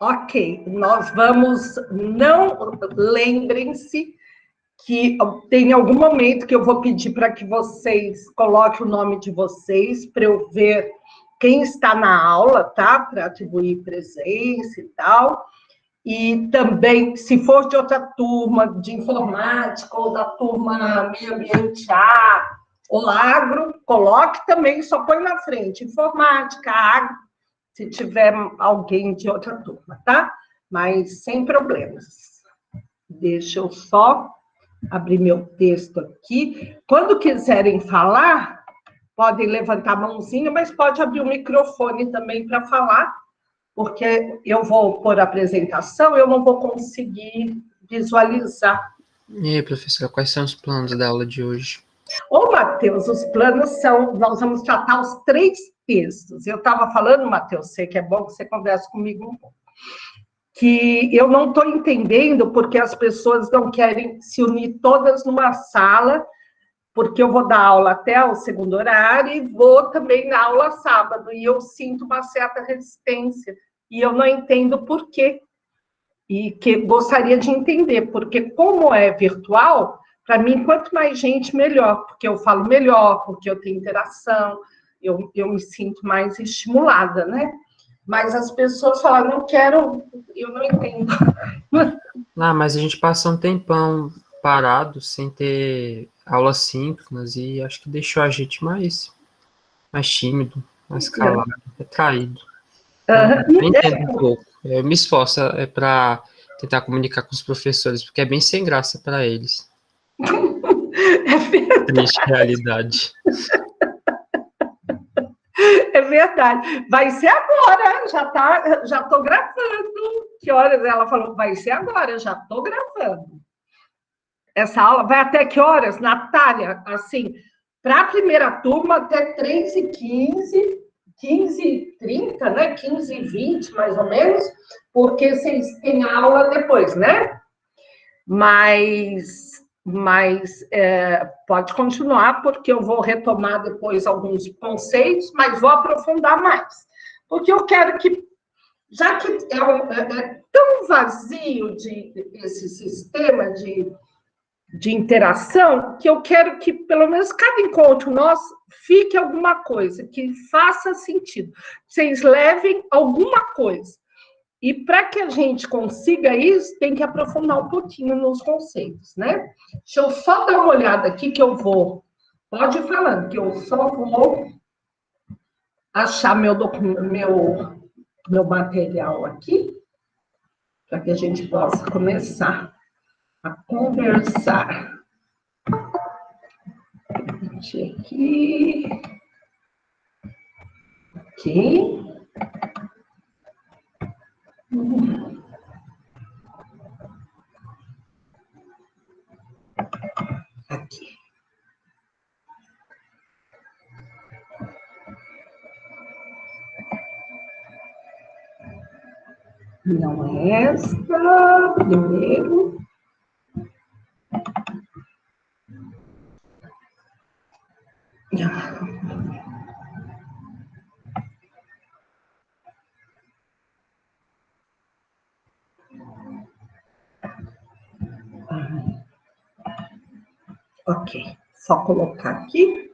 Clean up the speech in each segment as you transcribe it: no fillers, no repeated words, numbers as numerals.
Ok, nós vamos, não lembrem-se que tem algum momento que eu vou pedir para que vocês coloquem o nome de vocês, para eu ver quem está na aula, tá? Para atribuir presença e tal. E também, se for de outra turma, de informática, ou da turma meio ambiente A, ou agro, coloque também, só põe na frente, informática, agro, se tiver alguém de outra turma, tá? Mas sem problemas. Deixa eu só abrir meu texto aqui. Quando quiserem falar, podem levantar a mãozinha, mas pode abrir o microfone também para falar, porque eu vou pôr a apresentação, eu não vou conseguir visualizar. E aí, professora, quais são os planos da aula de hoje? Ô, Matheus, os planos são, nós vamos tratar os 3 textos. Eu estava falando, Matheus, sei que é bom que você converse comigo um pouco, que eu não estou entendendo porque as pessoas não querem se unir todas numa sala, porque eu vou dar aula até o segundo horário e vou também na aula sábado, e eu sinto uma certa resistência, e eu não entendo por quê. E que gostaria de entender, porque como é virtual, para mim, quanto mais gente, melhor, porque eu falo melhor, porque eu tenho interação, eu me sinto mais estimulada, né? Mas as pessoas falam, não quero, eu não entendo. Ah, mas a gente passa um tempão parado, sem ter aulas síncronas, e acho que deixou a gente mais tímido, mais calado, retraído. Eu entendo um pouco. Eu me esforço para tentar comunicar com os professores, porque é bem sem graça para eles. É verdade. Triste realidade. É verdade. Vai ser agora, já estou gravando. Que horas ela falou? Vai ser agora, já estou gravando. Essa aula vai até que horas, Natália? Assim, para a primeira turma, até 3h15, 15h30, né? 15h20, mais ou menos, porque vocês têm aula depois, né? Mas pode continuar, porque eu vou retomar depois alguns conceitos, mas vou aprofundar mais. Porque eu quero que, já que é tão vazio esse sistema de interação, que eu quero que, pelo menos, cada encontro nosso fique alguma coisa, que faça sentido. Vocês levem alguma coisa. E para que a gente consiga isso, tem que aprofundar um pouquinho nos conceitos, né? Deixa eu só dar uma olhada aqui que eu vou. Pode ir falando, que eu só vou achar meu material aqui, para que a gente possa começar a conversar. Aqui. Aqui. Aqui. Não é esta, primeiro. Ok, só colocar aqui.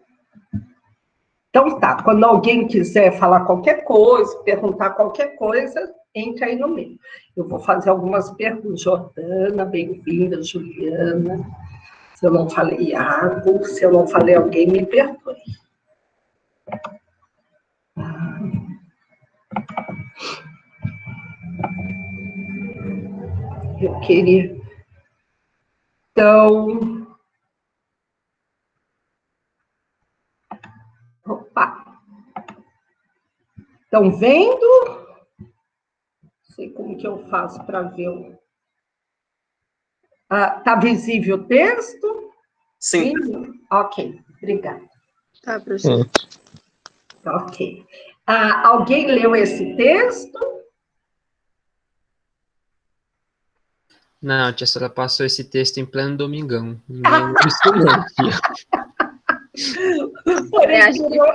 Então tá, quando alguém quiser falar qualquer coisa, perguntar qualquer coisa, entre aí no meio. Eu vou fazer algumas perguntas. Jordana, bem-vinda, Juliana. Se eu não falei Iago, se eu não falei alguém, me perdoe. Eu queria... Então... Opa! Estão vendo? Não sei como que eu faço para ver o... Tá visível o texto? Sim. Ok, obrigada. Tá, professor. Ok. Alguém leu esse texto? Não, a tia Sora passou esse texto em pleno domingão. Ninguém estudou aqui. Por isso que eu...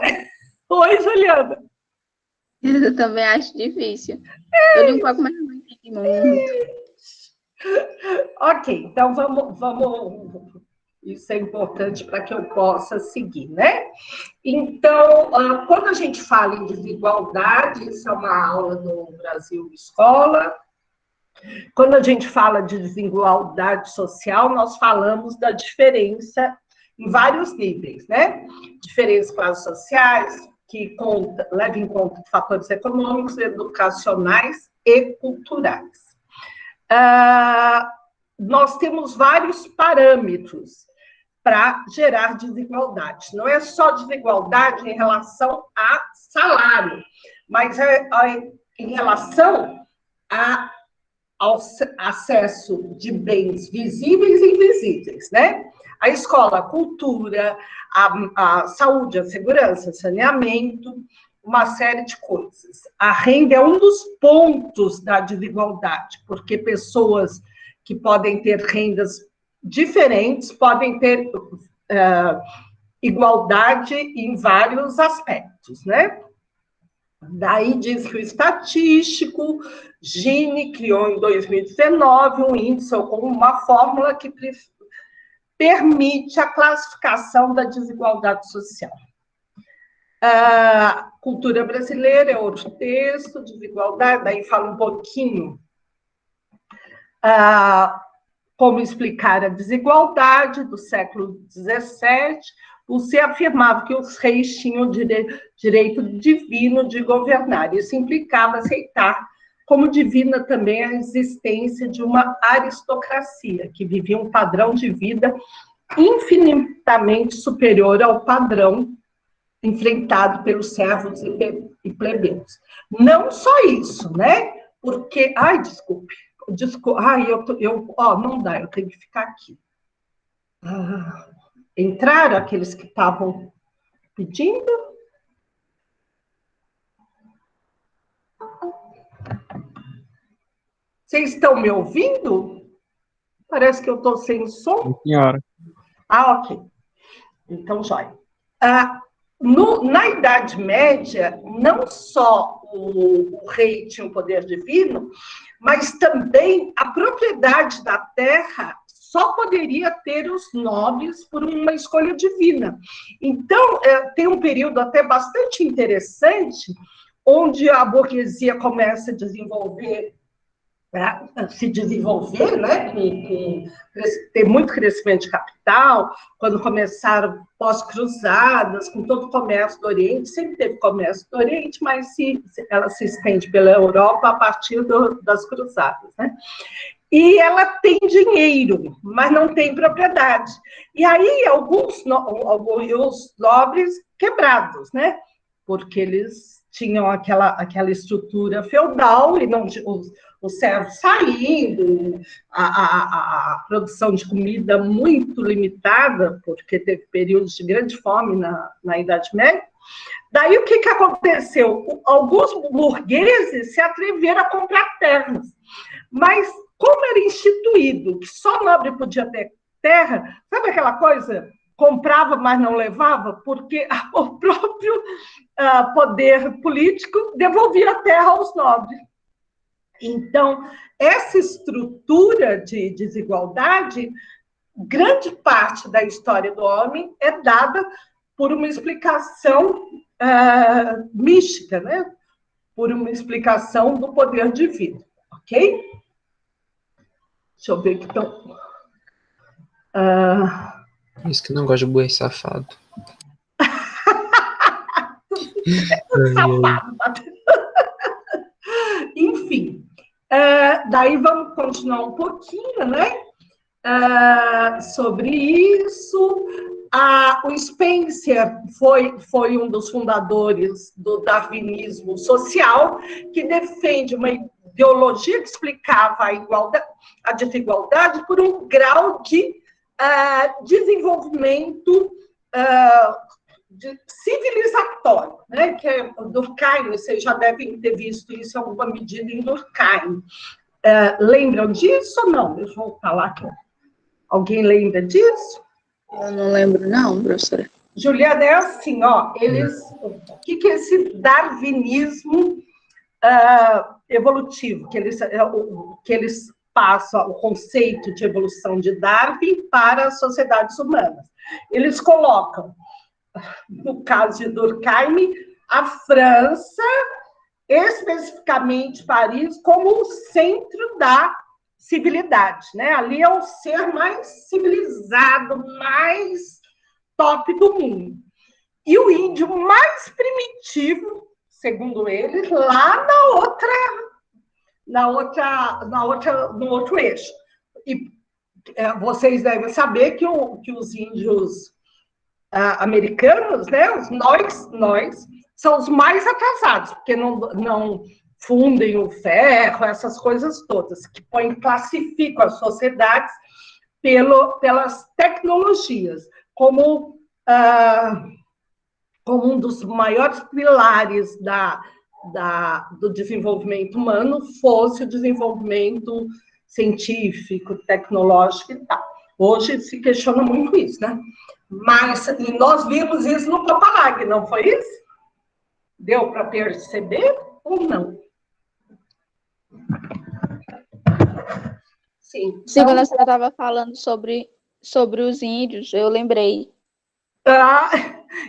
Oi, Juliana. Eu também acho difícil. Eu li um pouco, mas não entendi muito. Ok, então vamos. Isso é importante para que eu possa seguir, né? Então, quando a gente fala em desigualdade, isso é uma aula do Brasil Escola. Quando a gente fala de desigualdade social, nós falamos da diferença em vários níveis, né? Diferenças classes sociais, que leva em conta fatores econômicos, educacionais e culturais. Nós temos vários parâmetros para gerar desigualdade. Não é só desigualdade em relação a salário, mas em relação ao acesso de bens visíveis e invisíveis, né? A escola, a cultura, a saúde, a segurança, saneamento, uma série de coisas. A renda é um dos pontos da desigualdade, porque pessoas que podem ter rendas diferentes podem ter igualdade em vários aspectos, né? Daí diz que o estatístico Gini criou em 2019 um índice com uma fórmula que permite a classificação da desigualdade social. A cultura brasileira é outro texto, desigualdade, daí fala um pouquinho como explicar a desigualdade do século XVII. Você afirmava que os reis tinham direito divino de governar. Isso implicava aceitar como divina também a existência de uma aristocracia, que vivia um padrão de vida infinitamente superior ao padrão enfrentado pelos servos e plebeus. Não só isso, né? Porque... Ai, desculpe. Ai, não dá, eu tenho que ficar aqui. Entraram aqueles que estavam pedindo? Vocês estão me ouvindo? Parece que eu estou sem som. Senhora. Ok. Então, joia. Na Idade Média, não só o rei tinha um poder divino, mas também a propriedade da terra só poderia ter os nobres por uma escolha divina. Então, tem um período até bastante interessante, onde a burguesia começa a se desenvolver, né, ter muito crescimento de capital, quando começaram pós-cruzadas, com todo o comércio do Oriente, sempre teve comércio do Oriente, mas ela se estende pela Europa a partir das cruzadas, né? E ela tem dinheiro, mas não tem propriedade. E aí, alguns nobres quebrados, né? Porque eles tinham aquela estrutura feudal e não os servos saindo, a produção de comida muito limitada, porque teve períodos de grande fome na Idade Média. Daí, o que aconteceu? Alguns burgueses se atreveram a comprar terras, mas como era instituído que só nobre podia ter terra, sabe aquela coisa? Comprava, mas não levava, porque o próprio poder político devolvia a terra aos nobres. Então, essa estrutura de desigualdade, grande parte da história do homem é dada por uma explicação mística, né? Por uma explicação do poder divino, ok? Deixa eu ver que estão... Isso que não gosta de boi safado. Safado. Enfim, daí vamos continuar um pouquinho, né? Sobre isso. O Spencer foi um dos fundadores do darwinismo social, que defende uma ideologia que explicava a desigualdade por um grau de desenvolvimento civilizatório, né? Que é Durkheim, vocês já devem ter visto isso em alguma medida em Durkheim. Lembram disso ou não? Deixa eu voltar lá aqui. Alguém lembra disso? Eu não lembro, não, professora. Juliana, é assim, ó, o que é esse darwinismo evolutivo, que eles passam o conceito de evolução de Darwin para as sociedades humanas. Eles colocam, no caso de Durkheim, a França, especificamente Paris, como o centro da civilidade, né? Ali é o ser mais civilizado, mais top do mundo. E o índio mais primitivo, segundo eles, lá no outro eixo. E vocês devem saber que os índios americanos, né, nós, são os mais atrasados, porque não fundem o ferro, essas coisas todas, que classificam as sociedades pelas tecnologias, como um dos maiores pilares do desenvolvimento humano fosse o desenvolvimento científico, tecnológico e tal. Hoje se questiona muito isso, né? Mas nós vimos isso no Papalag, não foi isso? Deu para perceber ou não? Sim. Sim, quando você estava falando sobre os índios, eu lembrei.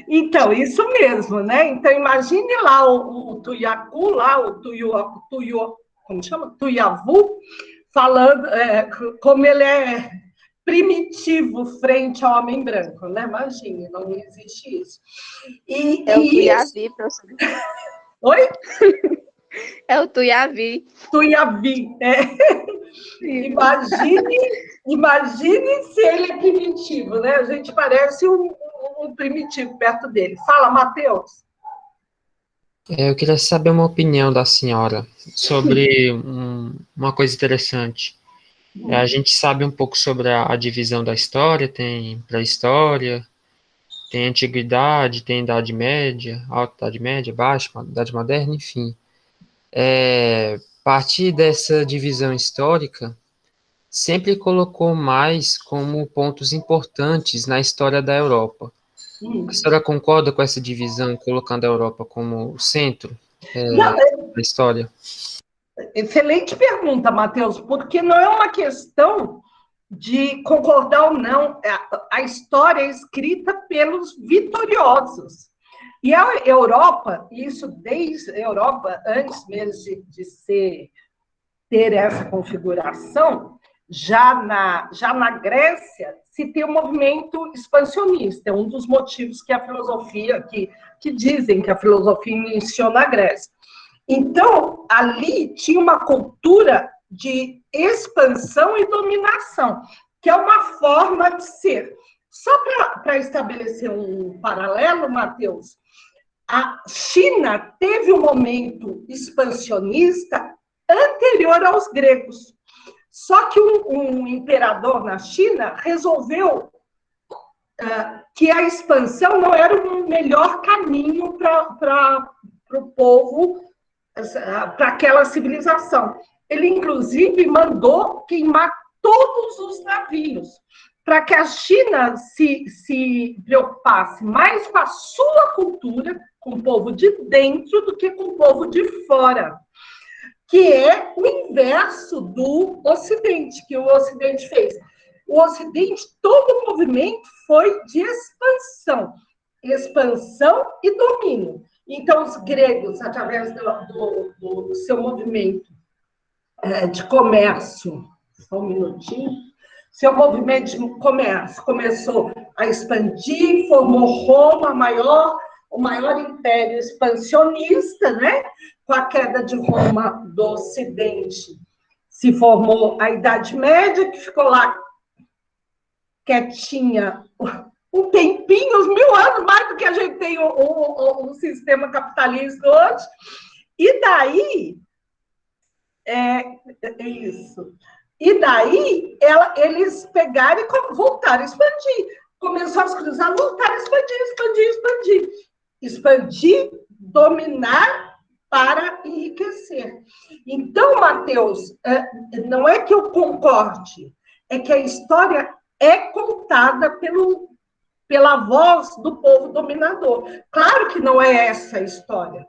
Então, isso mesmo, né? Então, imagine lá o Tuiacu, lá, como chama? Tuiavu, falando como ele é primitivo frente ao homem branco, né? Imagine, não existe isso. O Tuiavi, professor. Oi? É o Tuiavi. Tuiavi, Imagine se ele é primitivo, né? A gente parece um primitivo perto dele. Fala, Matheus. Eu queria saber uma opinião da senhora sobre uma coisa interessante. A gente sabe um pouco sobre a divisão da história, tem pré-história, tem antiguidade, tem idade média, alta idade média, baixa, idade moderna, enfim. A partir dessa divisão histórica, sempre colocou mais como pontos importantes na história da Europa. A senhora concorda com essa divisão, colocando a Europa como o centro da história? Excelente pergunta, Matheus, porque não é uma questão de concordar ou não. A história é escrita pelos vitoriosos. E a Europa, isso desde a Europa, antes mesmo de ter essa configuração, já na Grécia se tem um movimento expansionista, é um dos motivos que a filosofia, que dizem que a filosofia iniciou na Grécia. Então, ali tinha uma cultura de expansão e dominação, que é uma forma de ser. Só para estabelecer um paralelo, Matheus, a China teve um momento expansionista anterior aos gregos. Só que um imperador na China resolveu que a expansão não era o melhor caminho para o povo, para aquela civilização. Ele, inclusive, mandou queimar todos os navios, para que a China se preocupasse mais com a sua cultura, com o povo de dentro, do que com o povo de fora, que é o inverso do Ocidente, que o Ocidente fez. O Ocidente, todo o movimento foi de expansão e domínio. Então, os gregos, através do seu movimento de comércio, só um minutinho, seu movimento de comércio começou a expandir, formou Roma, o maior império expansionista, né? Com a queda de Roma do Ocidente, se formou a Idade Média, que ficou lá quietinha um tempinho, uns 1000 anos, mais do que a gente tem o sistema capitalista hoje. E daí, isso. E daí, eles pegaram e voltaram a expandir. Começou as cruzadas, voltaram a expandir. Expandir, dominar para enriquecer. Então, Matheus, não é que eu concorde, é que a história é contada pela voz do povo dominador. Claro que não é essa a história.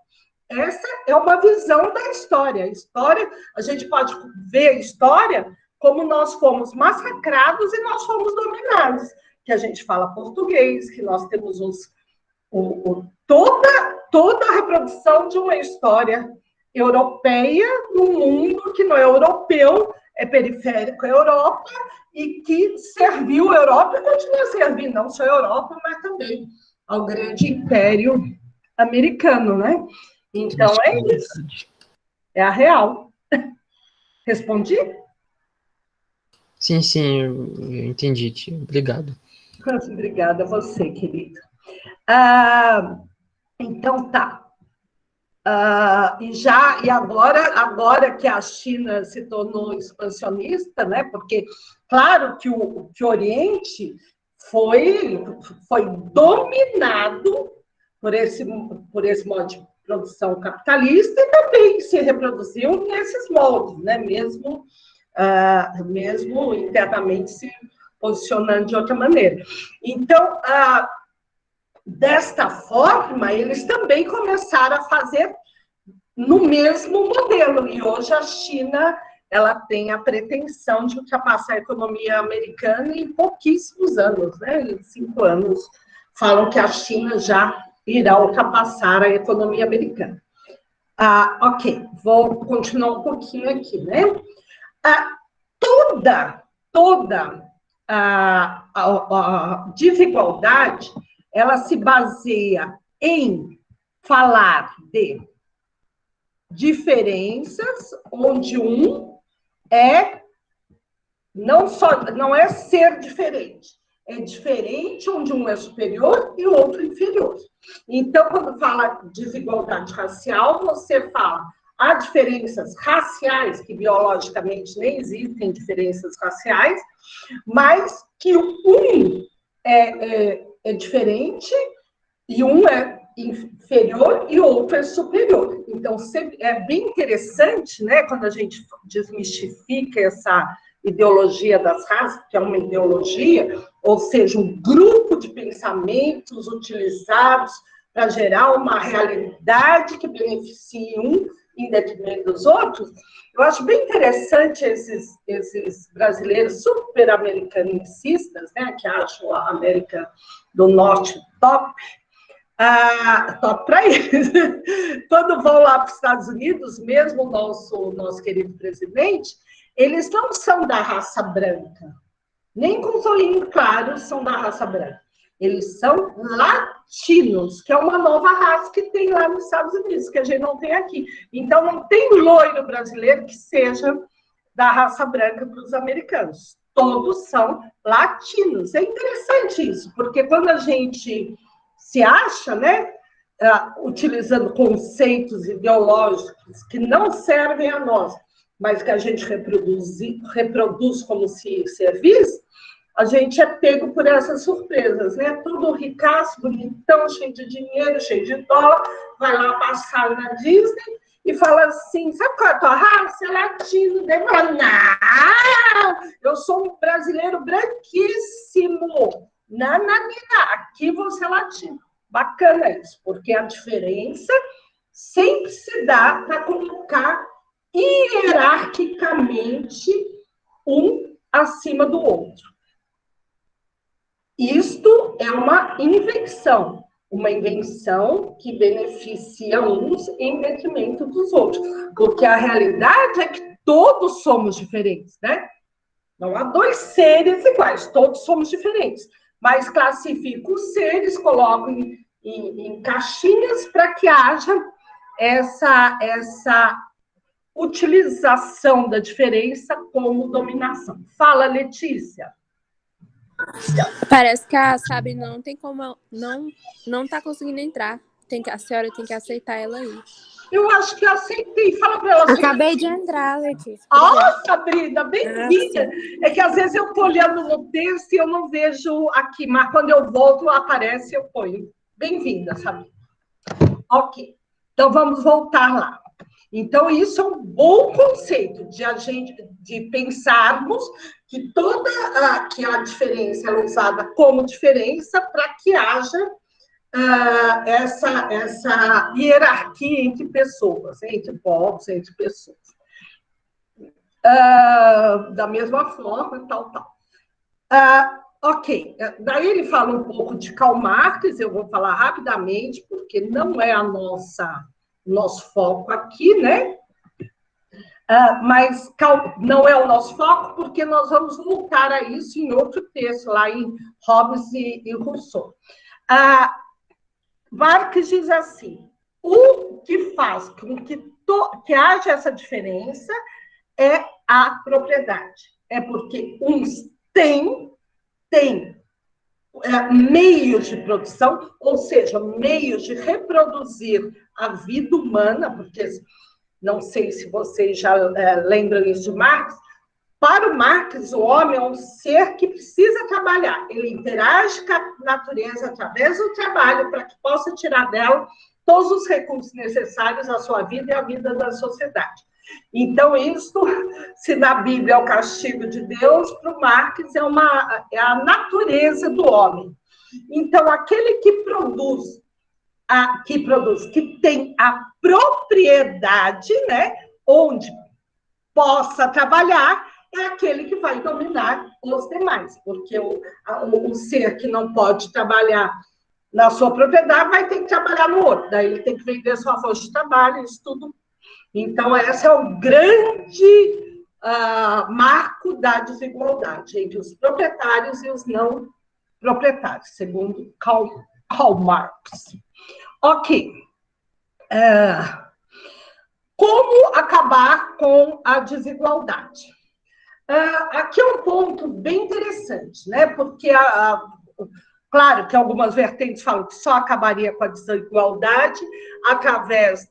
Essa é uma visão da história. A história, a gente pode ver a história como nós fomos massacrados e nós fomos dominados. Que a gente fala português, que nós temos toda a reprodução de uma história europeia no mundo que não é europeu, é periférico à Europa, e que serviu a Europa e continua servindo, não só a Europa, mas também ao grande império americano, né? Então, é isso. É a real. Respondi? Sim, eu entendi, tia. Obrigado. Obrigada a você, querido. Então, tá. E agora que a China se tornou expansionista, né? Porque, claro, que o Oriente foi dominado por esse modo de produção capitalista e também se reproduziu nesses moldes, né? Mesmo internamente se posicionando de outra maneira. Então, desta forma, eles também começaram a fazer no mesmo modelo. E hoje a China ela tem a pretensão de ultrapassar a economia americana em pouquíssimos anos, né? Em 5 anos, falam que a China já irá ultrapassar a economia americana. Ok, vou continuar um pouquinho aqui, né? Toda a desigualdade, ela se baseia em falar de diferenças, onde não é ser diferente, é diferente onde um é superior e o outro inferior. Então, quando fala desigualdade racial, você fala há diferenças raciais, que biologicamente nem existem diferenças raciais, mas que um é diferente e um é inferior e o outro é superior. Então, é bem interessante, né, quando a gente desmistifica essa ideologia das raças, que é uma ideologia, ou seja, um grupo de pensamentos utilizados para gerar uma realidade que beneficie um em detrimento dos outros. Eu acho bem interessante esses brasileiros super americanicistas, né, que acham a América do Norte top para eles. Quando vão lá para os Estados Unidos, mesmo o nosso querido presidente, eles não são da raça branca, nem com os olhinhos claros são da raça branca. Eles são latinos, que é uma nova raça que tem lá nos Estados Unidos, que a gente não tem aqui. Então, não tem loiro brasileiro que seja da raça branca para os americanos. Todos são latinos. É interessante isso, porque quando a gente se acha, né, utilizando conceitos ideológicos que não servem a nós, mas que a gente reproduz como se servisse, a gente é pego por essas surpresas, né? Tudo ricaço, bonitão, cheio de dinheiro, cheio de dólar, vai lá passar na Disney e fala assim, sabe qual é a tua raça? É latino. Daí fala, não, eu sou um brasileiro branquíssimo. Não, aqui você é latino. Bacana isso, porque a diferença sempre se dá para colocar hierarquicamente um acima do outro. Isto é uma invenção que beneficia uns em detrimento dos outros, porque a realidade é que todos somos diferentes, né? Não há dois seres iguais, todos somos diferentes, mas classifico os seres, coloco em caixinhas para que haja essa utilização da diferença como dominação. Fala, Letícia. Parece que a Sabrina não tem como, não tá conseguindo entrar. A senhora tem que aceitar ela aí. Eu acho que eu aceitei. Fala para ela. Acabei de entrar, Letícia. Sabrina, bem-vinda. É que às vezes eu estou olhando no texto e eu não vejo aqui, mas quando eu volto, aparece, eu ponho. Bem-vinda, Sabrina. Ok. Então, vamos voltar lá. Então, isso é um bom conceito de pensarmos que que a diferença é usada como diferença para que haja essa hierarquia entre pessoas, entre povos, entre pessoas. Da mesma forma, tal. Ok, daí ele fala um pouco de Karl Marx, eu vou falar rapidamente, porque não é nosso foco aqui, né? Mas não é o nosso foco, porque nós vamos voltar a isso em outro texto, lá em Hobbes e Rousseau. Marx diz assim: o que faz com que haja essa diferença é a propriedade. É porque uns têm meios de produção, ou seja, meios de reproduzir a vida humana, porque não sei se vocês já lembram isso de Marx. Para o Marx, o homem é um ser que precisa trabalhar. Ele interage com a natureza através do trabalho para que possa tirar dela todos os recursos necessários à sua vida e à vida da sociedade. Então, isso, se na Bíblia é o castigo de Deus, para o Marx é a natureza do homem. Então, aquele que que tem a propriedade, né, onde possa trabalhar, é aquele que vai dominar os demais, porque o ser que não pode trabalhar na sua propriedade vai ter que trabalhar no outro, daí ele tem que vender sua força de trabalho, isso tudo. Então, esse é o grande marco da desigualdade entre os proprietários e os não proprietários, segundo Karl Marx. Ok. Como acabar com a desigualdade? Aqui é um ponto bem interessante, né? Porque, claro que algumas vertentes falam que só acabaria com a desigualdade através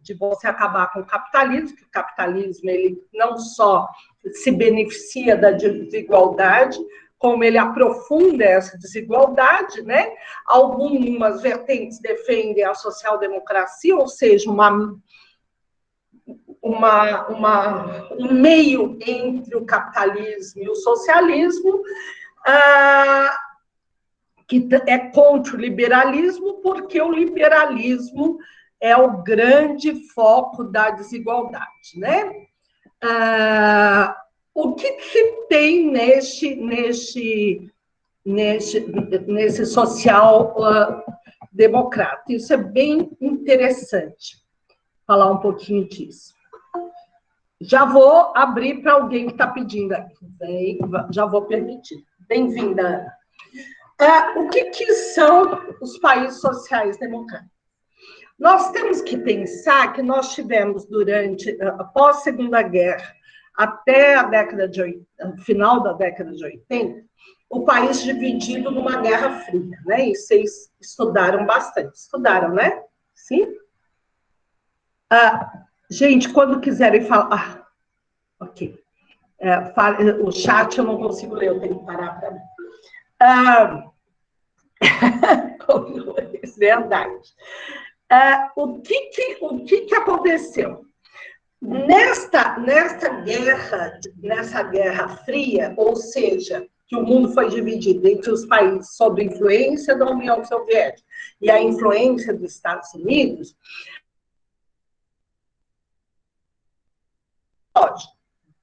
de você acabar com o capitalismo, que o capitalismo ele não só se beneficia da desigualdade, como ele aprofunda essa desigualdade, né? Algumas vertentes defendem a social-democracia, ou seja, um meio entre o capitalismo e o socialismo, que é contra o liberalismo, porque o liberalismo é o grande foco da desigualdade, né? O que se tem nesse social democrata? Isso é bem interessante, falar um pouquinho disso. Já vou abrir para alguém que está pedindo aqui. Já vou permitir. Bem-vinda. O que são os países sociais democráticos? Nós temos que pensar que nós tivemos após a Segunda Guerra, até final da década de 80, o país dividido numa Guerra Fria, né? E vocês estudaram bastante. Estudaram, né? Sim? Gente, quando quiserem falar... ok. O chat eu não consigo ler, eu tenho que parar para mim. Verdade. O que aconteceu? Nessa Guerra Fria, ou seja, que o mundo foi dividido entre os países sob influência da União Soviética e a influência dos Estados Unidos,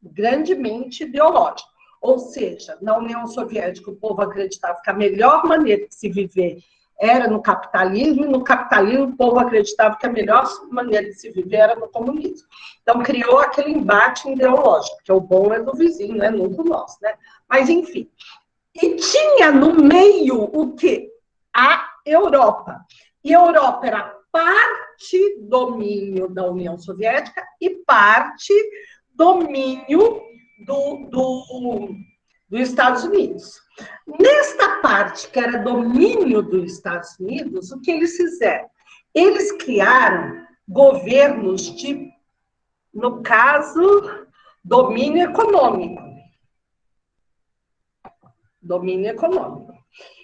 grandemente ideológico. Ou seja, na União Soviética, o povo acreditava que a melhor maneira de se viver era no capitalismo, e no capitalismo o povo acreditava que a melhor maneira de se viver era no comunismo. Então, criou aquele embate ideológico, que o bom é do vizinho, né? Não do nosso, né? Mas, enfim. E tinha no meio o quê? A Europa. E a Europa era parte domínio da União Soviética e parte domínio dos Estados Unidos. Nesta parte, que era domínio dos Estados Unidos, o que eles fizeram? Eles criaram governos de, no caso, domínio econômico. Domínio econômico.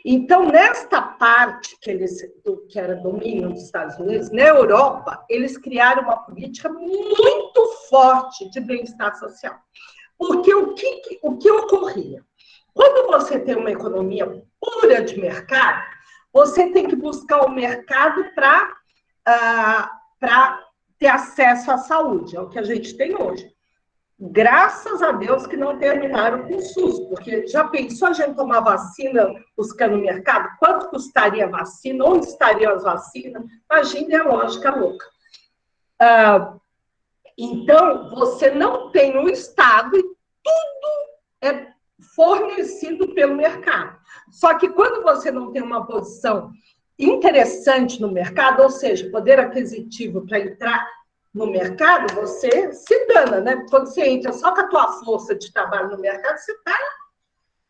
Então, nesta parte que era domínio dos Estados Unidos, na Europa, eles criaram uma política muito forte de bem-estar social. Porque o que ocorria? Quando você tem uma economia pura de mercado, você tem que buscar o mercado para ter acesso à saúde, é o que a gente tem hoje. Graças a Deus que não terminaram com o SUS, porque já pensou a gente tomar vacina buscando no mercado? Quanto custaria a vacina? Onde estariam as vacinas? Imagine a lógica louca. Então, você não tem um Estado e tudo é fornecido pelo mercado. Só que quando você não tem uma posição interessante no mercado, ou seja, poder aquisitivo para entrar no mercado, você se dana, né? Quando você entra só com a tua força de trabalho no mercado, você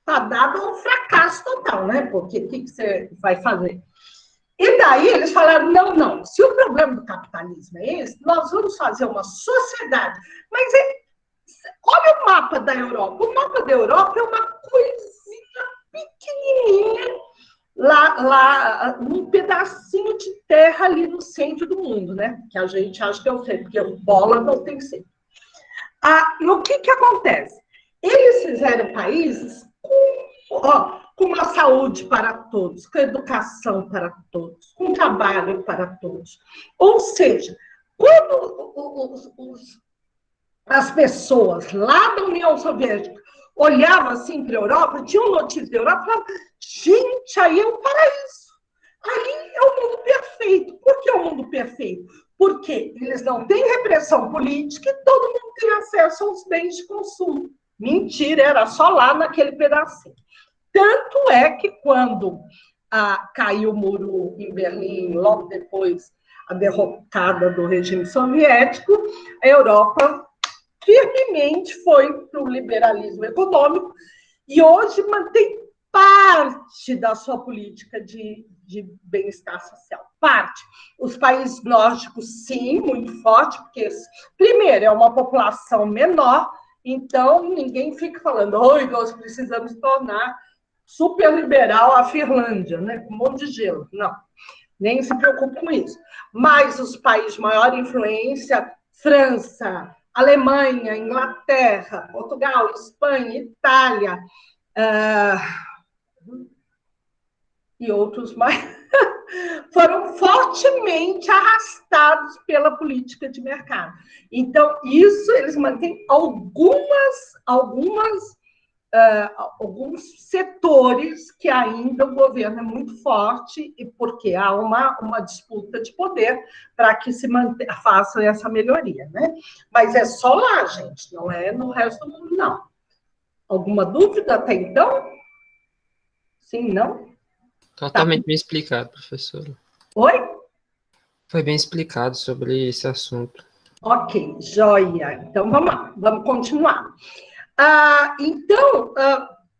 tá dado a um fracasso total, né? Porque o que você vai fazer? E daí eles falaram, não, se o problema do capitalismo é esse, nós vamos fazer uma sociedade. Mas olha o mapa da Europa. O mapa da Europa é uma coisinha pequenininha, lá num pedacinho de terra ali no centro do mundo, né? Que a gente acha que é o centro, porque bola não tem centro. E o que acontece? Eles fizeram países com uma saúde para todos, com educação para todos, com trabalho para todos. Ou seja, quando as pessoas lá da União Soviética olhavam assim para a Europa, tinham notícias da Europa, falavam, gente, aí é um paraíso. Aí é o mundo perfeito. Por que é o mundo perfeito? Porque eles não têm repressão política e todo mundo tem acesso aos bens de consumo. Mentira, era só lá naquele pedacinho. Tanto é que quando caiu o muro em Berlim, logo depois a derrocada do regime soviético, a Europa firmemente foi para o liberalismo econômico e hoje mantém parte da sua política de bem-estar social. Parte. Os países nórdicos, sim, muito forte, porque, primeiro, é uma população menor, então ninguém fica falando, oi, nós precisamos tornar super liberal a Finlândia, né? Com um monte de gelo. Não, nem se preocupe com isso. Mas os países de maior influência, França, Alemanha, Inglaterra, Portugal, Espanha, Itália, e outros mais, foram fortemente arrastados pela política de mercado. Então, isso eles mantêm alguns setores que ainda o governo é muito forte, e porque há uma disputa de poder para que se faça essa melhoria, né? Mas é só lá, gente, não é no resto do mundo, não. Alguma dúvida até então? Sim, não? Totalmente bem explicado, professora. Oi? Foi bem explicado sobre esse assunto. Ok, joia. Então, vamos lá, vamos continuar. Então,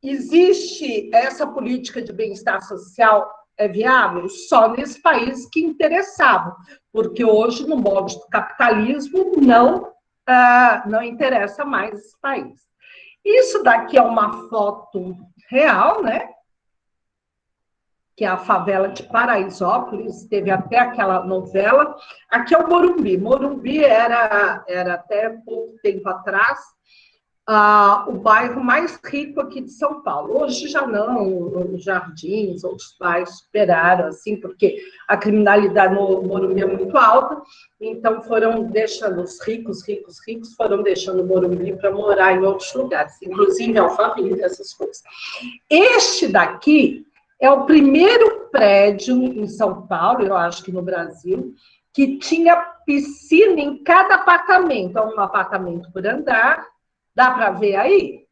existe essa política de bem-estar social viável só nesse país que interessavam, porque hoje, no modo do capitalismo, não interessa mais esse país. Isso daqui é uma foto real, né? Que é a favela de Paraisópolis, teve até aquela novela. Aqui é o Morumbi. Morumbi era até pouco tempo atrás, o bairro mais rico aqui de São Paulo. Hoje já não, os Jardins, outros bairros superaram, assim, porque a criminalidade no Morumbi é muito alta, então foram deixando os ricos, foram deixando o Morumbi para morar em outros lugares, inclusive Alphaville, essas coisas. Este daqui é o primeiro prédio em São Paulo, eu acho que no Brasil, que tinha piscina em cada apartamento. Um apartamento por andar. Dá para ver aí?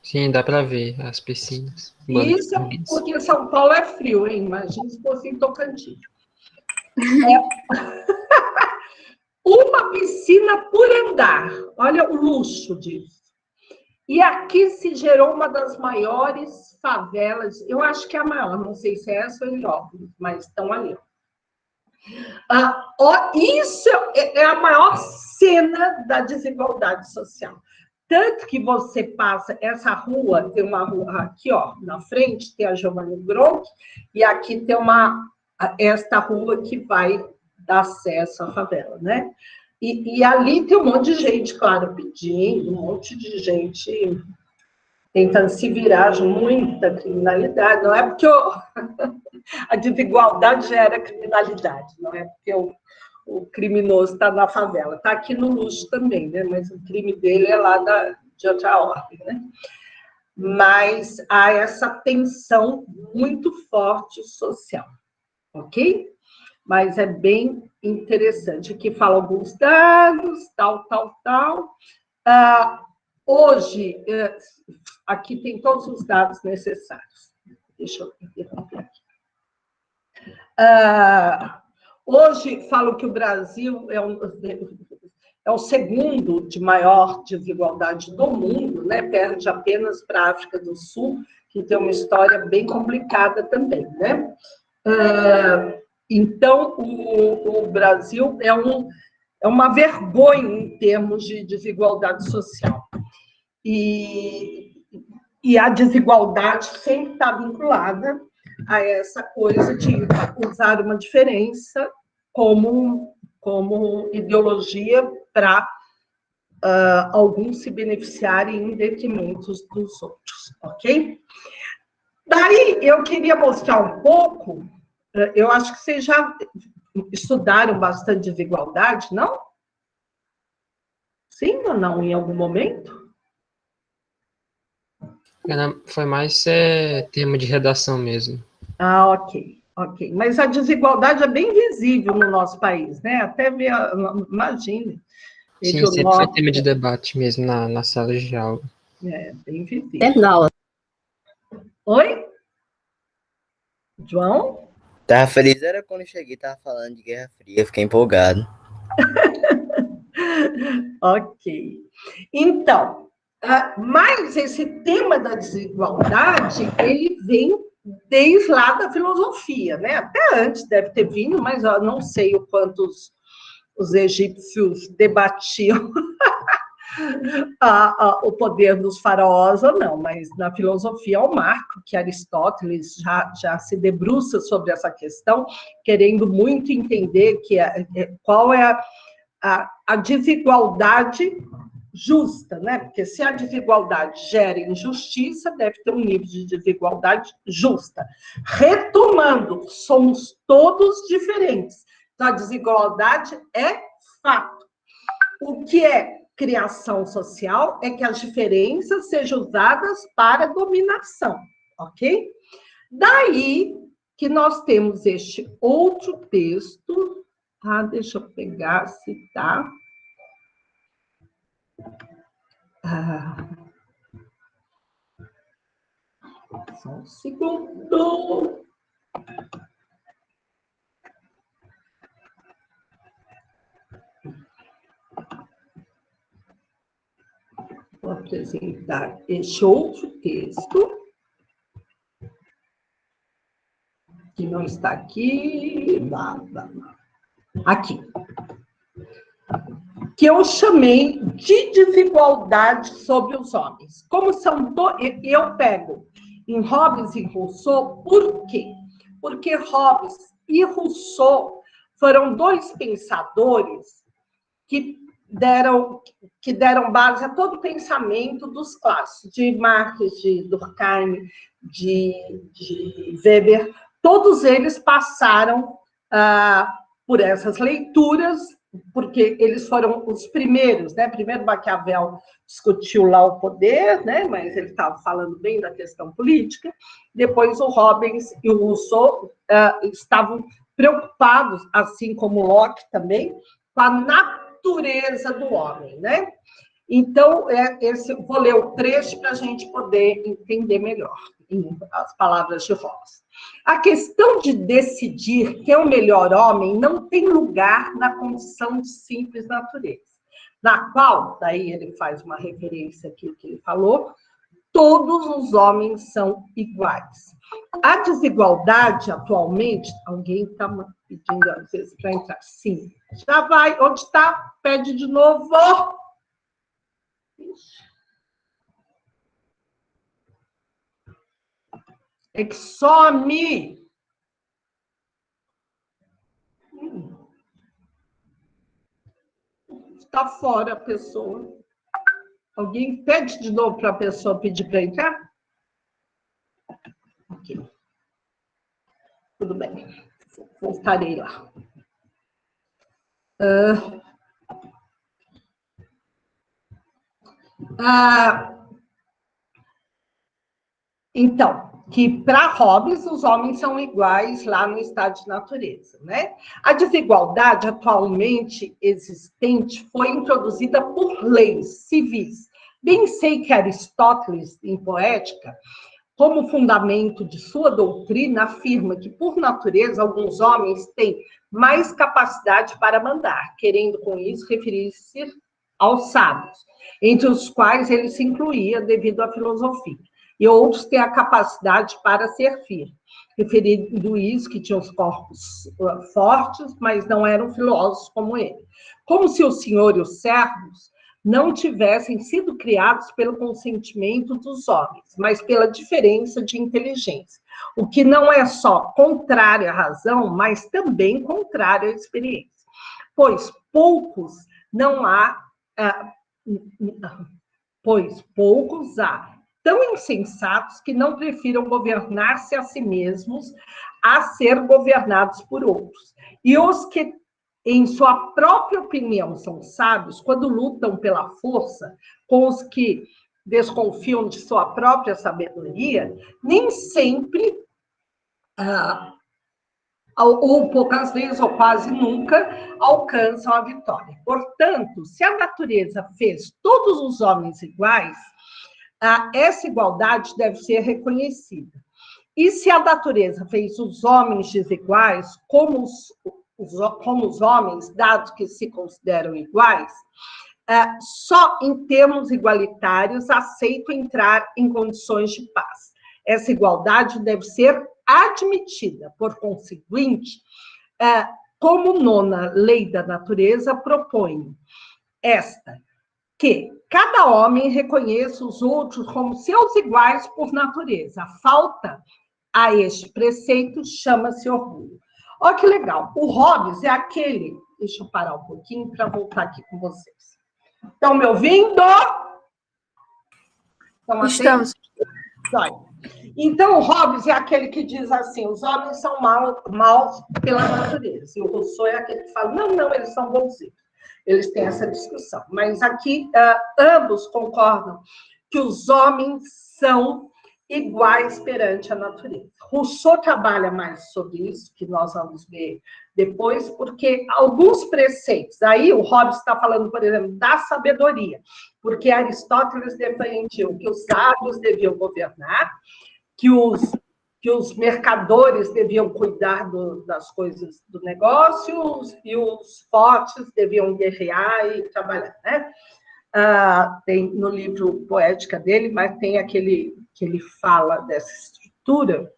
Sim, dá para ver as piscinas. Isso é porque São Paulo é frio, hein? Imagina se fosse em Tocantins. Uma piscina por andar. Olha o luxo disso. E aqui se gerou uma das maiores favelas, eu acho que é a maior, não sei se é essa ou Heliópolis, mas estão ali. Isso é a maior cena da desigualdade social. Tanto que você passa, essa rua, tem uma rua aqui, ó, na frente, tem a Giovanni Gronchi, e aqui tem esta rua que vai dar acesso à favela, né? E ali tem um monte de gente, claro, pedindo, um monte de gente tentando se virar, muita criminalidade. Não é porque a desigualdade gera criminalidade, não é porque o criminoso está na favela. Está aqui no luxo também, né? Mas o crime dele é lá de outra ordem, né? Mas há essa tensão muito forte social, ok? Mas é bem interessante. Aqui fala alguns dados, tal. Hoje, aqui tem todos os dados necessários. Deixa eu interromper aqui. Hoje, falo que o Brasil é o segundo de maior desigualdade do mundo, né? Perde apenas para a África do Sul, que tem uma história bem complicada também, né? Então, o Brasil é uma vergonha em termos de desigualdade social. E a desigualdade sempre está vinculada a essa coisa de usar uma diferença como ideologia para alguns se beneficiarem em detrimento dos outros, ok? Daí, eu queria mostrar um pouco, eu acho que vocês já estudaram bastante desigualdade, não? Sim ou não, em algum momento? Foi mais tema de redação mesmo. Ok. Mas a desigualdade é bem visível no nosso país, né? Até ver, imagine. Sim, sempre foi tema de debate mesmo na sala de aula. É, bem visível. Sempre na aula. Oi? João? Tava feliz, era quando eu cheguei, tava falando de Guerra Fria, fiquei empolgado. Ok. Então, mas esse tema da desigualdade, ele vem desde lá da filosofia, né? Até antes deve ter vindo, mas eu não sei o quanto os egípcios debatiam o poder dos faraós ou não, mas na filosofia é o marco que Aristóteles já se debruça sobre essa questão, querendo muito entender qual é a desigualdade justa, né? Porque se a desigualdade gera injustiça, deve ter um nível de desigualdade justa. Retomando, somos todos diferentes. Então, a desigualdade é fato. O que é criação social é que as diferenças sejam usadas para dominação, ok? Daí que nós temos este outro texto, tá? Deixa eu pegar, citar. Só um segundo. Vou apresentar este outro texto, que não está aqui. Aqui. Que eu chamei de desigualdade sobre os homens. Como são eu pego em Hobbes e Rousseau, por quê? Porque Hobbes e Rousseau foram dois pensadores que deram base a todo o pensamento dos clássicos, de Marx, de Durkheim, de Weber. Todos eles passaram por essas leituras, porque eles foram os primeiros, né? Primeiro Maquiavel discutiu lá o poder, né? Mas ele estava falando bem da questão política. Depois o Hobbes e o Rousseau estavam preocupados, assim como Locke também, com a natureza do homem, né? Então, vou ler o trecho para a gente poder entender melhor, em as palavras de Hobbes. A questão de decidir quem é o melhor homem não tem lugar na condição de simples natureza, na qual, daí ele faz uma referência aqui ao que ele falou, todos os homens são iguais. A desigualdade, atualmente, alguém está pedindo, às vezes, para entrar. Sim, já vai. Onde está? Pede de novo. É que some. Está fora a pessoa. Alguém pede de novo para a pessoa pedir para entrar? Ok. Tudo bem. Voltarei lá. Então, que para Hobbes os homens são iguais lá no estado de natureza, né? A desigualdade atualmente existente foi introduzida por leis civis. Bem sei que Aristóteles, em Poética, como fundamento de sua doutrina, afirma que, por natureza, alguns homens têm mais capacidade para mandar, querendo com isso referir-se aos sábios, entre os quais ele se incluía devido à filosofia. E outros têm a capacidade para servir, referindo isso que tinham os corpos fortes, mas não eram filósofos como ele. Como se o senhor e os servos não tivessem sido criados pelo consentimento dos homens, mas pela diferença de inteligência, o que não é só contrário à razão, mas também contrário à experiência. Pois poucos há tão insensatos que não prefiram governar-se a si mesmos a ser governados por outros. E os que, em sua própria opinião, são sábios, quando lutam pela força com os que desconfiam de sua própria sabedoria, nem sempre, ou poucas vezes, ou quase nunca, alcançam a vitória. Portanto, se a natureza fez todos os homens iguais, essa igualdade deve ser reconhecida. E se a natureza fez os homens desiguais, como os homens, dado que se consideram iguais, só em termos igualitários aceito entrar em condições de paz. Essa igualdade deve ser admitida. Por conseguinte, como nona lei da natureza, proponho esta, que cada homem reconheça os outros como seus iguais por natureza. A falta a este preceito chama-se orgulho. Olha que legal. O Hobbes é aquele... Deixa eu parar um pouquinho para voltar aqui com vocês. Estão me ouvindo? Estamos. Então, o Hobbes é aquele que diz assim, os homens são maus pela natureza. E o Rousseau é aquele que fala, não, eles são bonzinhos. Eles têm essa discussão. Mas aqui, ambos concordam que os homens são iguais perante a natureza. Rousseau trabalha mais sobre isso, que nós vamos ver depois, porque alguns preceitos, aí o Hobbes está falando, por exemplo, da sabedoria, porque Aristóteles defendia que os sábios deviam governar, que os mercadores deviam cuidar das coisas do negócio e os fortes deviam guerrear e trabalhar, né? Tem no livro Poética dele, mas tem aquele que ele fala dessa estrutura.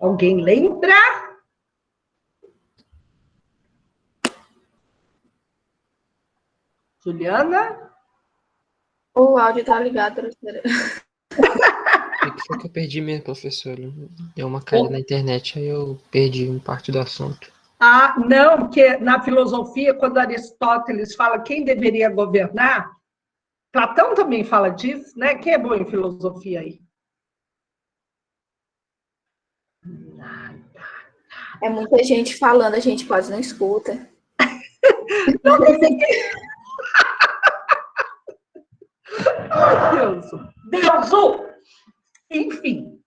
Alguém lembra? Juliana? O áudio tá ligado, professora. O que foi que eu perdi mesmo, professor? Deu uma caída na internet, aí eu perdi parte do assunto. Não, porque na filosofia, quando Aristóteles fala quem deveria governar, Platão também fala disso, né? Quem é bom em filosofia aí? É muita gente falando, a gente quase não escuta. Não, ai, Deus! Enfim.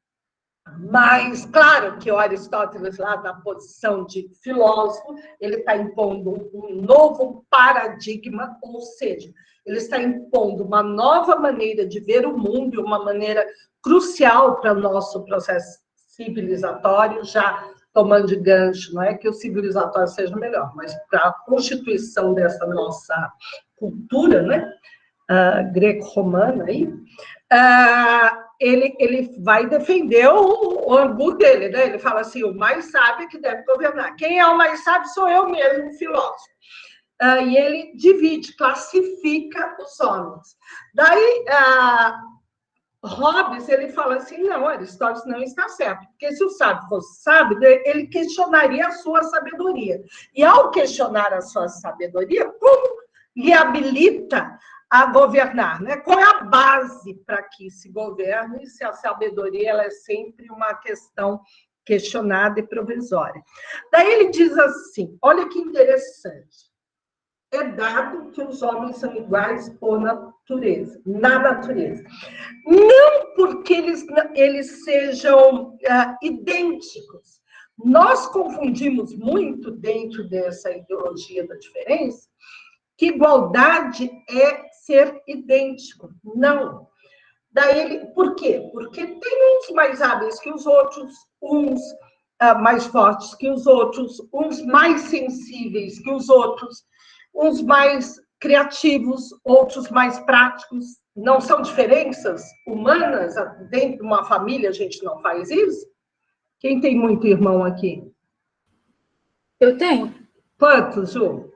Mas, claro, que o Aristóteles, lá na posição de filósofo, ele está impondo um novo paradigma, ou seja, ele está impondo uma nova maneira de ver o mundo, uma maneira crucial para o nosso processo civilizatório, já tomando de gancho, não é que o civilizatório seja melhor, mas para a constituição dessa nossa cultura, né, greco-romana aí, ele vai defender o angu dele, né? Ele fala assim, o mais sábio que deve governar. Quem é o mais sábio sou eu mesmo, filósofo. E ele divide, classifica os homens. Daí, Hobbes, ele fala assim, não, Aristóteles não está certo, porque se o sábio fosse sábio, ele questionaria a sua sabedoria. E ao questionar a sua sabedoria, como lhe habilita a governar, né? Qual é a base para que se governe, se a sabedoria ela é sempre uma questão questionada e provisória. Daí ele diz assim, olha que interessante, é dado que os homens são iguais por natureza, na natureza. Não porque eles sejam idênticos. Nós confundimos muito dentro dessa ideologia da diferença que igualdade é ser idêntico. Não. Daí, por quê? Porque tem uns mais hábeis que os outros, uns mais fortes que os outros, uns mais sensíveis que os outros, uns mais criativos, outros mais práticos. Não são diferenças humanas? Dentro de uma família a gente não faz isso? Quem tem muito irmão aqui? Eu tenho. Quantos, Ju?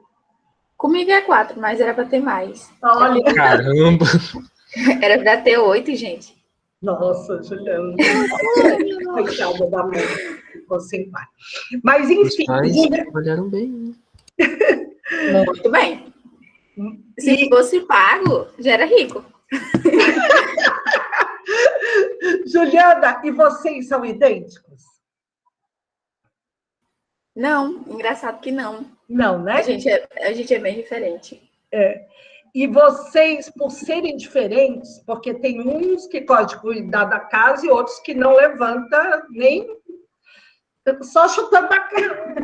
Comigo é 4, mas era para ter mais. Olha. Caramba! Era para ter 8, gente. Nossa, Juliana. Coitada da mãe. Ficou sem pai. Mas, enfim. Os pais trabalharam bem, né? Muito bem. Se fosse pago, já era rico. Juliana, e vocês são idênticos? Não, engraçado que não. Não, né? A gente é bem diferente. E vocês, por serem diferentes, porque tem uns que podem cuidar da casa e outros que não levanta nem só chutando a cara.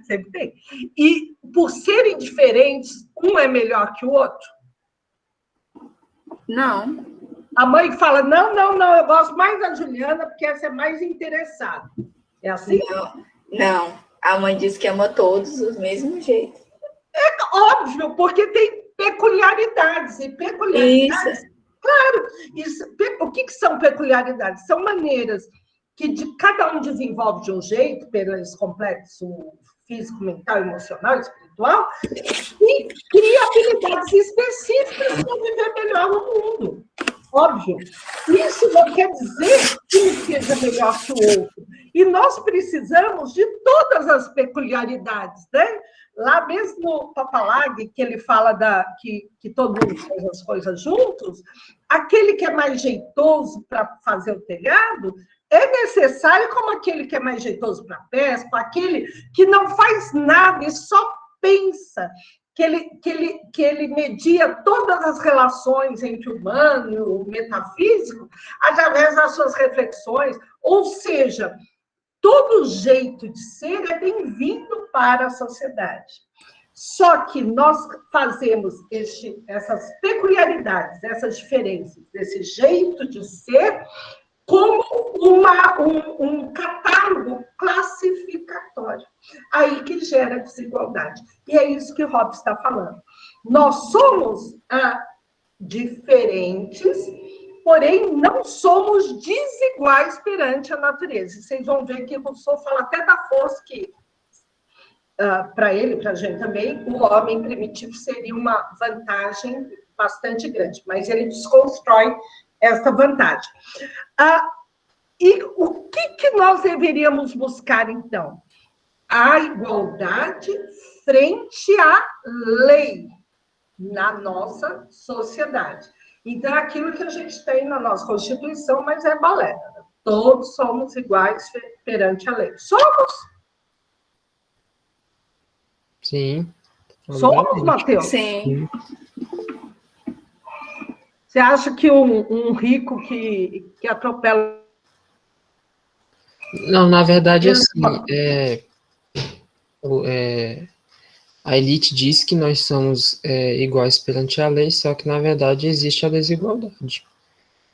Sempre tem. E por serem diferentes, um é melhor que o outro? Não. A mãe fala, não, eu gosto mais da Juliana porque essa é mais interessada. É assim? Não. A mãe diz que ama todos do mesmo jeito. Óbvio, porque tem peculiaridades. E peculiaridades, isso. Claro, o que são peculiaridades? São maneiras que cada um desenvolve de um jeito, pelo complexo físico, mental, emocional, espiritual, e cria habilidades específicas para viver melhor no mundo. Óbvio. Isso não quer dizer que um seja melhor que o outro. E nós precisamos de todas as peculiaridades, né? Lá mesmo no Papalag, que ele fala que todo mundo faz as coisas juntos, aquele que é mais jeitoso para fazer o telhado é necessário como aquele que é mais jeitoso para a pesca, aquele que não faz nada e só pensa, que ele media todas as relações entre o humano e o metafísico através das suas reflexões, ou seja, todo jeito de ser é bem-vindo para a sociedade. Só que nós fazemos essas peculiaridades, essas diferenças, desse jeito de ser, como um catálogo classificatório. Aí que gera desigualdade. E é isso que o Hobbes está falando. Nós somos diferentes, porém não somos desiguais perante a natureza. E vocês vão ver que Rousseau fala até da força que, para ele, para a gente também, o homem primitivo seria uma vantagem bastante grande, mas ele desconstrói essa vantagem. E o que nós deveríamos buscar, então? A igualdade frente à lei na nossa sociedade. Então, é aquilo que a gente tem na nossa Constituição, mas é balela. Todos somos iguais perante a lei. Somos? Sim. Somos, Matheus? Sim. Você acha que um rico que atropela... Não, na verdade, assim, a elite diz que nós somos iguais perante a lei, só que, na verdade, existe a desigualdade.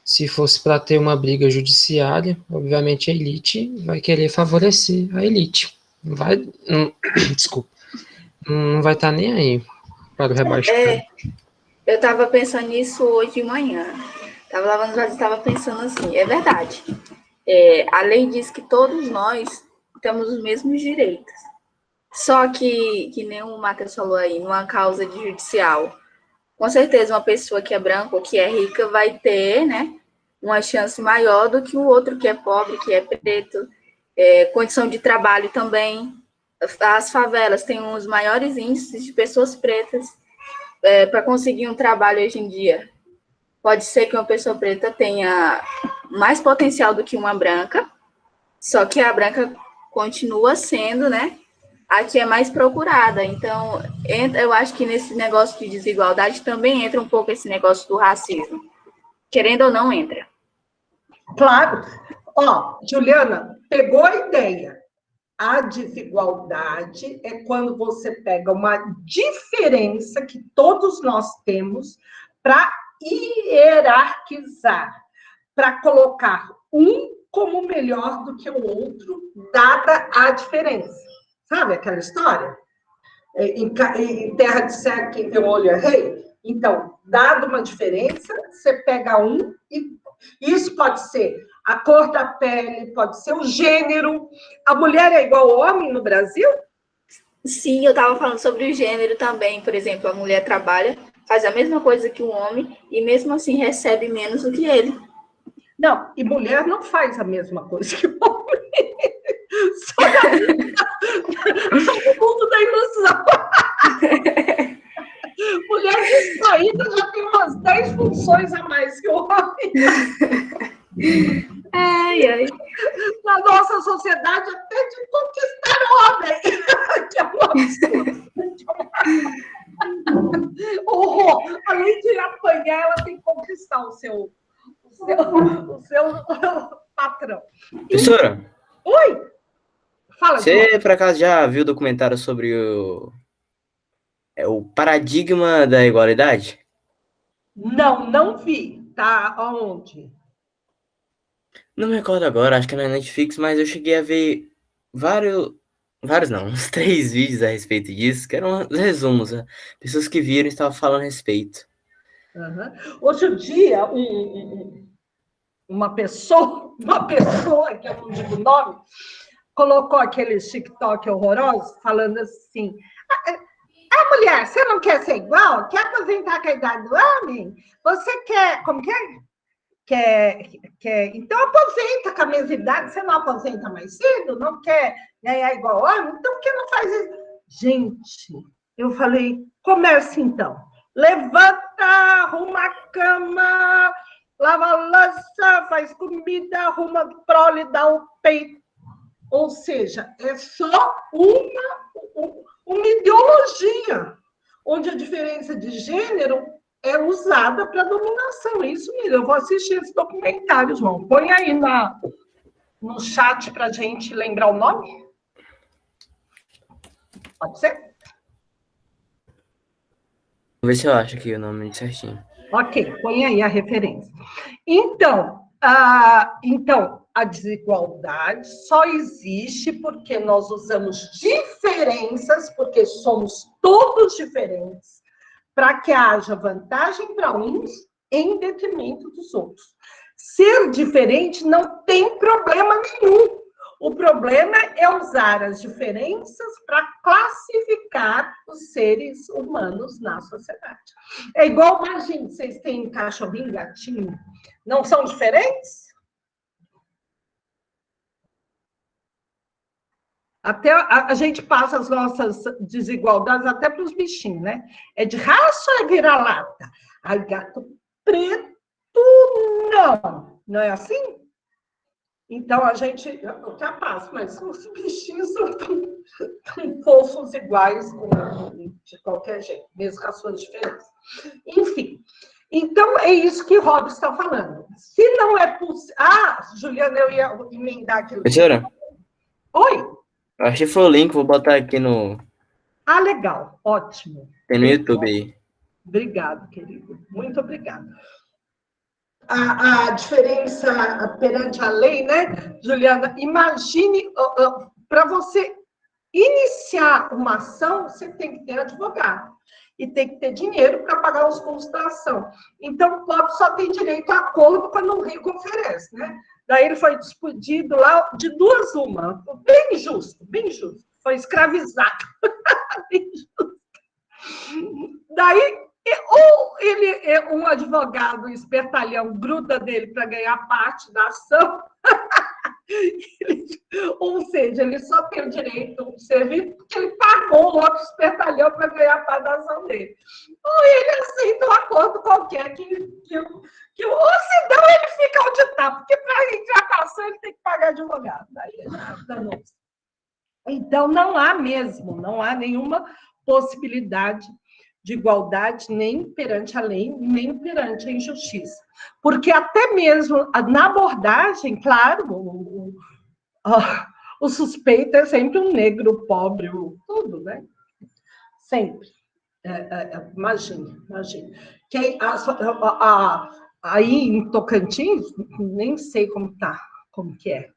Se fosse para ter uma briga judiciária, obviamente a elite vai querer favorecer a elite. Desculpa. Não vai estar nem aí para o rebaixamento. Eu estava pensando nisso hoje de manhã. Estava lavando os vasos e estava pensando assim, é verdade. A lei diz que todos nós temos os mesmos direitos. Só que nem o Matheus falou aí, numa causa judicial, Com certeza, uma pessoa que é branca ou que é rica vai ter, né, uma chance maior do que o outro que é pobre, que é preto. Condição de trabalho também. As favelas têm os maiores índices de pessoas pretas para conseguir um trabalho hoje em dia. Pode ser que uma pessoa preta tenha mais potencial do que uma branca, só que a branca continua sendo, né, a que é mais procurada. Então, eu acho que nesse negócio de desigualdade também entra um pouco esse negócio do racismo. Querendo ou não, entra. Claro. Ó, Juliana, pegou a ideia. A desigualdade é quando você pega uma diferença que todos nós temos para hierarquizar, para colocar um como melhor do que o outro, dada a diferença. Sabe aquela história? Em terra de cego, quem tem o olho é rei. Então, dado uma diferença, você pega um e isso pode ser a cor da pele, pode ser o gênero. A mulher é igual ao homem no Brasil? Sim, eu estava falando sobre o gênero também. Por exemplo, a mulher trabalha, faz a mesma coisa que o homem e mesmo assim recebe menos do que ele. Não, e mulher não faz a mesma coisa que o homem. Só no mundo da ilusão. Mulher distraída já tem umas 10 funções a mais que o homem. Ai, ai. Na nossa sociedade, até de conquistar o homem. Que é um além de apanhar, ela tem que conquistar o seu patrão. Professora, Oi! Fala, você João. por acaso já viu o documentário sobre o paradigma da igualdade? Não vi. Tá aonde? Não me recordo agora, acho que é na Netflix, mas eu cheguei a ver vários não, uns 3 vídeos a respeito disso, que eram resumos, né? Pessoas que viram e estavam falando a respeito. Uhum. Outro dia, uma pessoa, que eu não digo o nome, colocou aqueles TikTok horrorosos, falando assim, mulher, você não quer ser igual? Quer aposentar com a idade do homem? Você quer, como que é? Então aposenta com a mesma idade, você não aposenta mais cedo? Não quer ganhar igual homem? Então por que não faz isso? Gente, eu falei, começa então. Levanta, arruma a cama, lava a louça, faz comida, arruma prole, dá o peito. Ou seja, é só uma ideologia, onde a diferença de gênero é usada para dominação. É isso mesmo. Eu vou assistir esse documentário, João. Põe aí no chat para a gente lembrar o nome. Pode ser? Vou ver se eu acho aqui o nome certinho. Ok, põe aí a referência. Então, a desigualdade só existe porque nós usamos diferenças, porque somos todos diferentes, para que haja vantagem para uns em detrimento dos outros. Ser diferente não tem problema nenhum. O problema é usar as diferenças para classificar os seres humanos na sociedade. É igual, imagina, vocês têm cachorrinho, gatinho, não são diferentes? Até a gente passa as nossas desigualdades até para os bichinhos, né? É de raça ou é vira-lata? Ai, gato preto, não é assim? Então, a gente ultrapassa, mas os bichinhos são tão fofos iguais de qualquer jeito, mesmo com as suas diferenças. Enfim, então é isso que o Rob está falando. Se não é possível... Juliana, eu ia emendar aquilo. Professora? Oi? Achei que foi o link, vou botar aqui no... Legal, ótimo. Tem no YouTube aí. Obrigado, querido. Muito obrigada. A diferença perante a lei, né, Juliana? Imagine, para você iniciar uma ação, você tem que ter advogado e tem que ter dinheiro para pagar os custos da ação. Então, o pobre só tem direito a acordo quando o rico oferece, né? Daí ele foi despedido lá de duas uma. Bem justo, bem justo. Foi escravizado. Bem justo. Daí Ou um advogado espertalhão gruda dele para ganhar parte da ação, ou seja, ele só tem o direito de serviço porque ele pagou um outro espertalhão para ganhar parte da ação dele. Ou ele aceita um acordo qualquer ou senão ele fica onde está, porque para entrar com a ação ele tem que pagar advogado. Daí danou. Então, não há nenhuma possibilidade de igualdade nem perante a lei, nem perante a injustiça. Porque até mesmo na abordagem, claro, o suspeito é sempre um negro, pobre, tudo, né? Sempre. Imagine. Aí em Tocantins, nem sei como que é.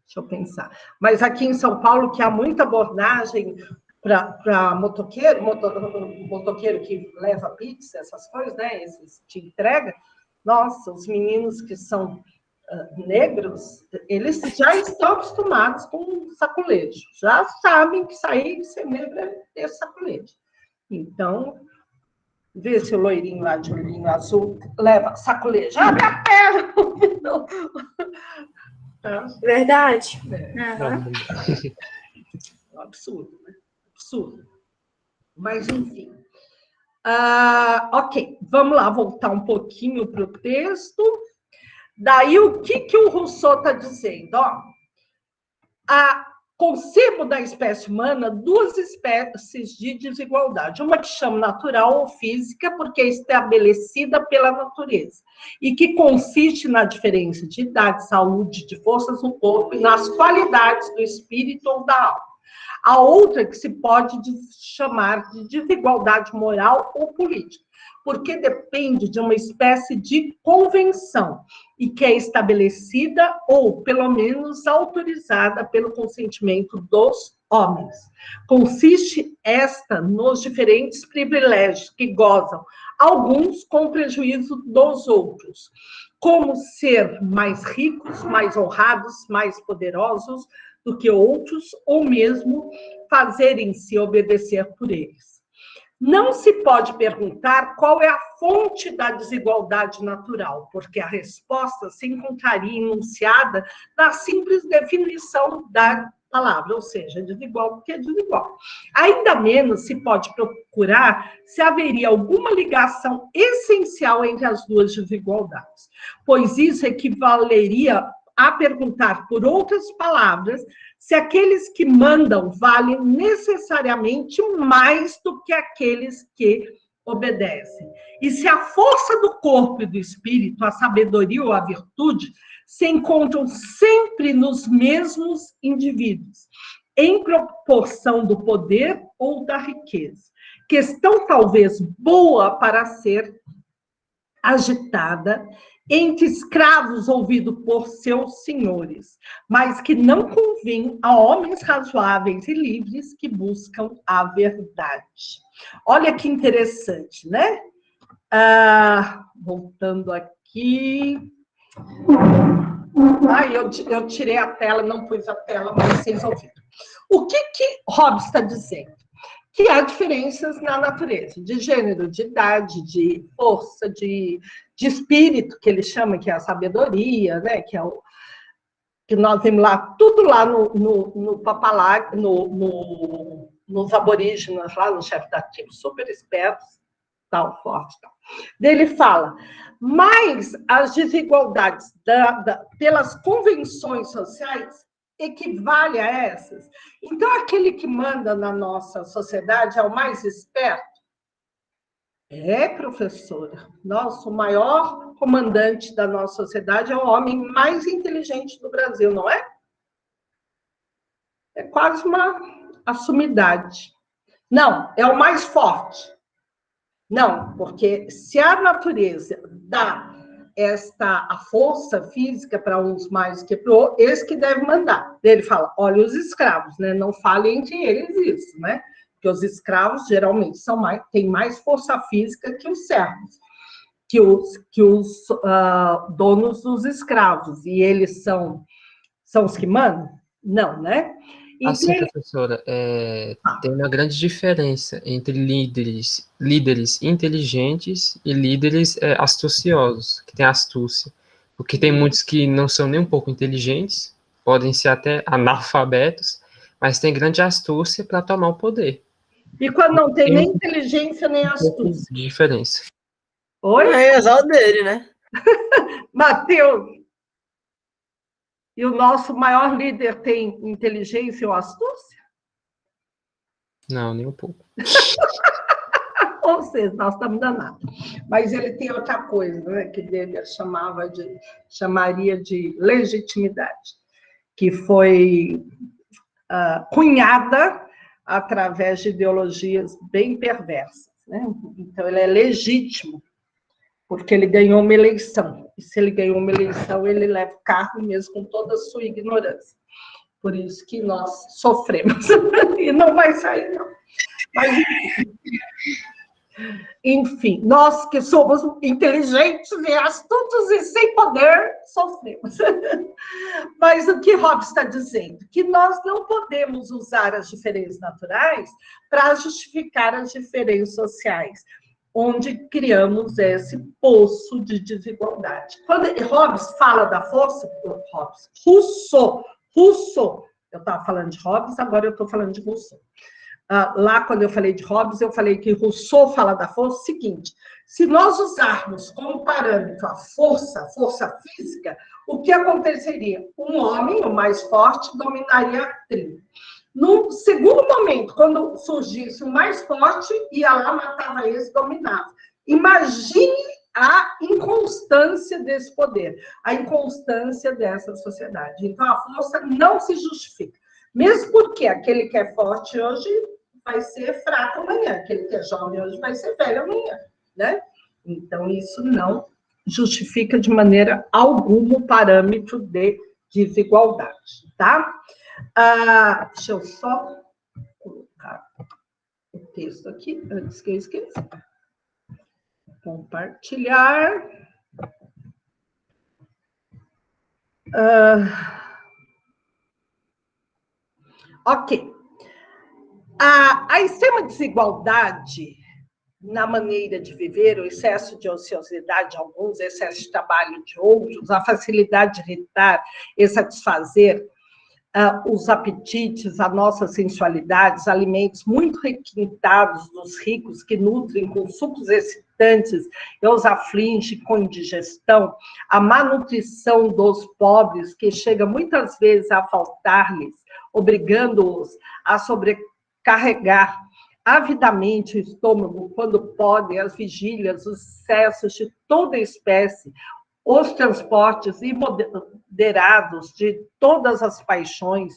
Deixa eu pensar. Mas aqui em São Paulo, que há muita abordagem para motoqueiro que leva pizza, essas coisas, né? Esses te entrega. Nossa, os meninos que são negros, eles já estão acostumados com sacolejo. Já sabem que sair de ser negro é ter sacolejo. Então, vê se o loirinho lá de olhinho azul leva sacolejo. Abre a perna! Verdade. Um absurdo, né? Absurdo. Mas, enfim. Ok, vamos lá, voltar um pouquinho para o texto. Daí, o que o Rousseau está dizendo? Concebo da espécie humana duas espécies de desigualdade. Uma que chama natural ou física, porque é estabelecida pela natureza, e que consiste na diferença de idade, saúde, de forças no corpo e nas qualidades do espírito ou da alma. A outra que se pode chamar de desigualdade moral ou política, porque depende de uma espécie de convenção e que é estabelecida ou, pelo menos, autorizada pelo consentimento dos homens. Consiste esta nos diferentes privilégios que gozam, alguns com prejuízo dos outros, como ser mais ricos, mais honrados, mais poderosos do que outros, ou mesmo fazerem-se obedecer por eles. Não se pode perguntar qual é a fonte da desigualdade natural, porque a resposta se encontraria enunciada na simples definição da palavra, ou seja, desigual porque é desigual. Ainda menos se pode procurar se haveria alguma ligação essencial entre as duas desigualdades, pois isso equivaleria a perguntar, por outras palavras, se aqueles que mandam valem necessariamente mais do que aqueles que obedecem. E se a força do corpo e do espírito, a sabedoria ou a virtude, se encontram sempre nos mesmos indivíduos, em proporção do poder ou da riqueza. Questão talvez boa para ser agitada entre escravos ouvidos por seus senhores, mas que não convém a homens razoáveis e livres que buscam a verdade. Olha que interessante, né? Voltando aqui. Eu tirei a tela, não pus a tela, mas vocês ouviram. O que Hobbes está dizendo? Que há diferenças na natureza, de gênero, de idade, de força, de espírito, que ele chama, que é a sabedoria, né? Que nós vemos lá, tudo lá no Papalá, nos aborígenes, lá no chefe da tribo, super espertos, tal, forte, tal. Daí ele fala, mas as desigualdades pelas convenções sociais equivale a essas. Então, aquele que manda na nossa sociedade é o mais esperto? Professora. Nossa, o maior comandante da nossa sociedade é o homem mais inteligente do Brasil, não é? É quase uma assumidade. Não, é o mais forte. Não, porque se a natureza dá a força física para uns mais que para outros, eles que devem mandar. Ele fala, olha os escravos, né? Não falem entre eles isso, né? Porque os escravos geralmente têm mais força física que os servos, que os donos dos escravos. E eles são os que mandam? Não, né? Assim, professora, tem uma grande diferença entre líderes inteligentes e líderes astuciosos, que têm astúcia. Porque tem muitos que não são nem um pouco inteligentes, podem ser até analfabetos, mas têm grande astúcia para tomar o poder. E quando não tem Tem nem inteligência, nem pouco astúcia. de diferença. Oi? É só dele, né? Mateus, e o nosso maior líder tem inteligência ou astúcia? Não, nem um pouco. Ou seja, nós estamos danados. Mas ele tem outra coisa, né, que ele chamaria de legitimidade, que foi cunhada através de ideologias bem perversas. Né? Então, ele é legítimo, porque ele ganhou uma eleição. E se ele ganhou uma eleição, ele leva o cargo mesmo com toda a sua ignorância. Por isso que nós sofremos. E não vai sair, não. Mas, enfim, nós que somos inteligentes e astutos e sem poder, sofremos. Mas o que Hobbes está dizendo? Que nós não podemos usar as diferenças naturais para justificar as diferenças sociais, onde criamos esse poço de desigualdade. Quando Hobbes fala da força, Rousseau, eu estava falando de Hobbes, agora eu estou falando de Rousseau. Lá, quando eu falei de Hobbes, eu falei que Rousseau fala da força o seguinte: se nós usarmos como parâmetro a força física, o que aconteceria? Um homem, o mais forte, dominaria a tribo. No segundo momento, quando surgisse o mais forte, ia lá, matava esse, dominava. Imagine a inconstância desse poder, a inconstância dessa sociedade. Então, a força não se justifica. Mesmo porque aquele que é forte hoje vai ser fraco amanhã, aquele que é jovem hoje vai ser velho amanhã, né? Então, isso não justifica de maneira alguma o parâmetro de desigualdade, tá? Deixa eu só colocar o texto aqui, antes que eu esqueça. Compartilhar. Ok. A extrema desigualdade na maneira de viver, o excesso de ociosidade de alguns, excesso de trabalho de outros, a facilidade de irritar e satisfazer os apetites, a nossa sensualidade, os alimentos muito requintados dos ricos que nutrem com sucos excitantes e os aflige com indigestão, a má nutrição dos pobres que chega muitas vezes a faltar-lhes, obrigando-os a sobrecarregar avidamente o estômago quando podem, as vigílias, os excessos de toda espécie, os transportes imoderados de todas as paixões,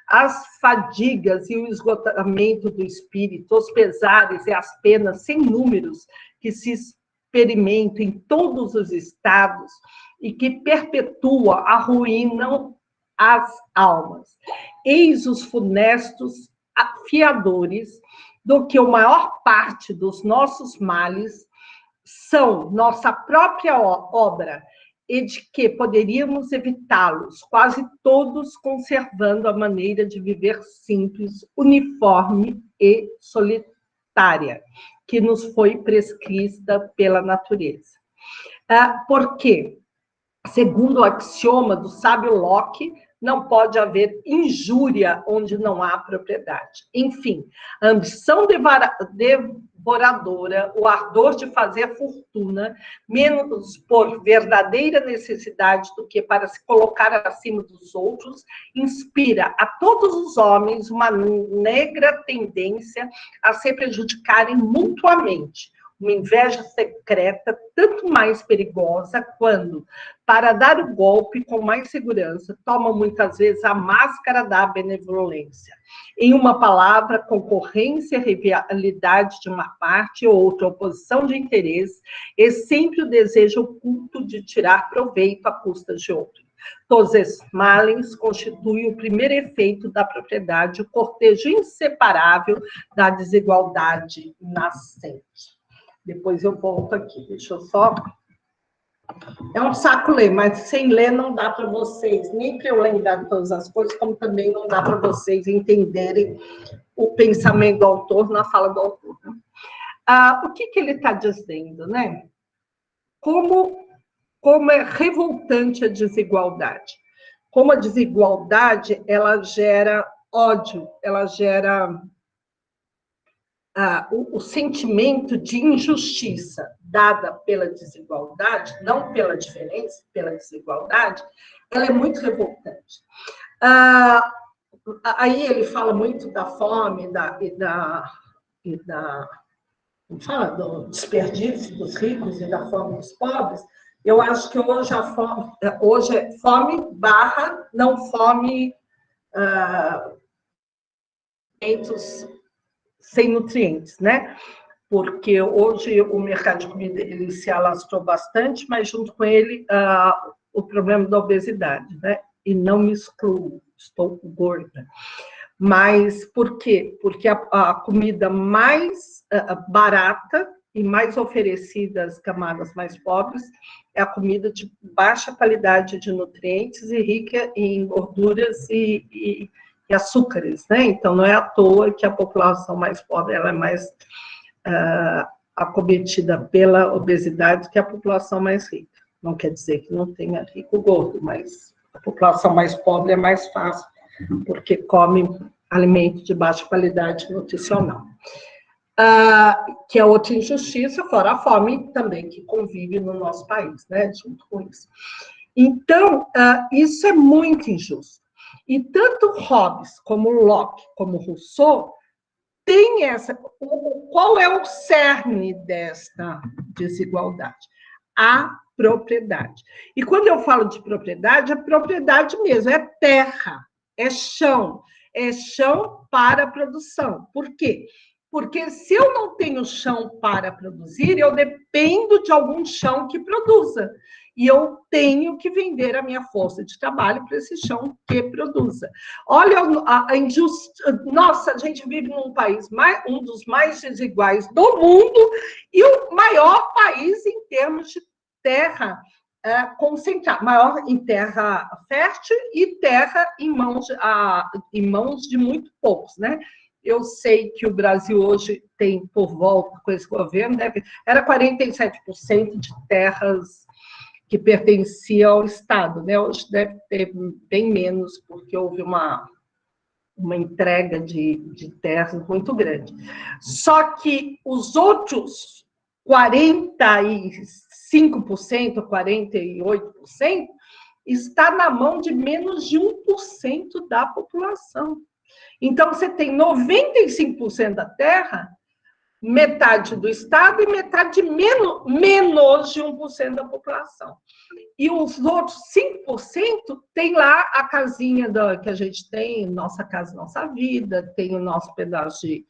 as fadigas e o esgotamento do espírito, os pesares e as penas sem números que se experimentam em todos os estados e que perpetua, arruinam as almas. Eis os funestos fiadores do que a maior parte dos nossos males são nossa própria obra e de que poderíamos evitá-los, quase todos conservando a maneira de viver simples, uniforme e solitária, que nos foi prescrita pela natureza. Porque, segundo o axioma do sábio Locke, não pode haver injúria onde não há propriedade. Enfim, a ambição devoradora, o ardor de fazer fortuna, menos por verdadeira necessidade do que para se colocar acima dos outros, inspira a todos os homens uma negra tendência a se prejudicarem mutuamente. Uma inveja secreta, tanto mais perigosa quando, para dar o golpe com mais segurança, toma muitas vezes a máscara da benevolência. Em uma palavra, concorrência, rivalidade de uma parte ou outra, oposição de interesse, e sempre o desejo oculto de tirar proveito à custa de outro. Todos esses males constituem o primeiro efeito da propriedade, o cortejo inseparável da desigualdade nascente. Depois eu volto aqui, deixa eu só É um saco ler, mas sem ler não dá para vocês, nem para eu lembrar todas as coisas, como também não dá para vocês entenderem o pensamento do autor na fala do autor. O que ele está dizendo, né? Como é revoltante a desigualdade. Como a desigualdade, ela gera ódio, ela gera o sentimento de injustiça dada pela desigualdade, não pela diferença, pela desigualdade, ela é muito revoltante. Aí ele fala muito da fome fala do desperdício dos ricos e da fome dos pobres. Eu acho que hoje é fome barra não fome sem nutrientes, né? Porque hoje o mercado de comida ele se alastrou bastante, mas junto com ele o problema da obesidade, né? E não me excluo, estou gorda. Mas por quê? Porque a comida mais barata e mais oferecida às camadas mais pobres é a comida de baixa qualidade de nutrientes e rica em gorduras e açúcares, né? Então, não é à toa que a população mais pobre ela é mais acometida pela obesidade que a população mais rica. Não quer dizer que não tenha rico gordo, mas a população mais pobre é mais fácil, porque come alimento de baixa qualidade nutricional. Que é outra injustiça, fora a fome também que convive no nosso país, né, junto com isso. Então, isso é muito injusto. E tanto Hobbes, como Locke, como Rousseau, tem qual é o cerne desta desigualdade? A propriedade. E quando eu falo de propriedade, é propriedade mesmo, é terra, é chão para a produção. Por quê? Porque se eu não tenho chão para produzir, eu dependo de algum chão que produza. E eu tenho que vender a minha força de trabalho para esse chão que produza. Olha a injustiça. Nossa, a gente vive num país, um dos mais desiguais do mundo e o maior país em termos de terra concentrada, maior em terra fértil e terra em mãos de muito poucos, né? Eu sei que o Brasil hoje tem, por volta com esse governo, era 47% de terras que pertenciam ao Estado, né? Hoje deve ter bem menos, porque houve uma entrega de terras muito grande. Só que os outros 45%, 48%, está na mão de menos de 1% da população. Então, você tem 95% da terra, metade do Estado e metade menos de 1% da população. E os outros 5% tem lá a casinha que a gente tem, Nossa Casa Nossa Vida, tem o nosso pedaço de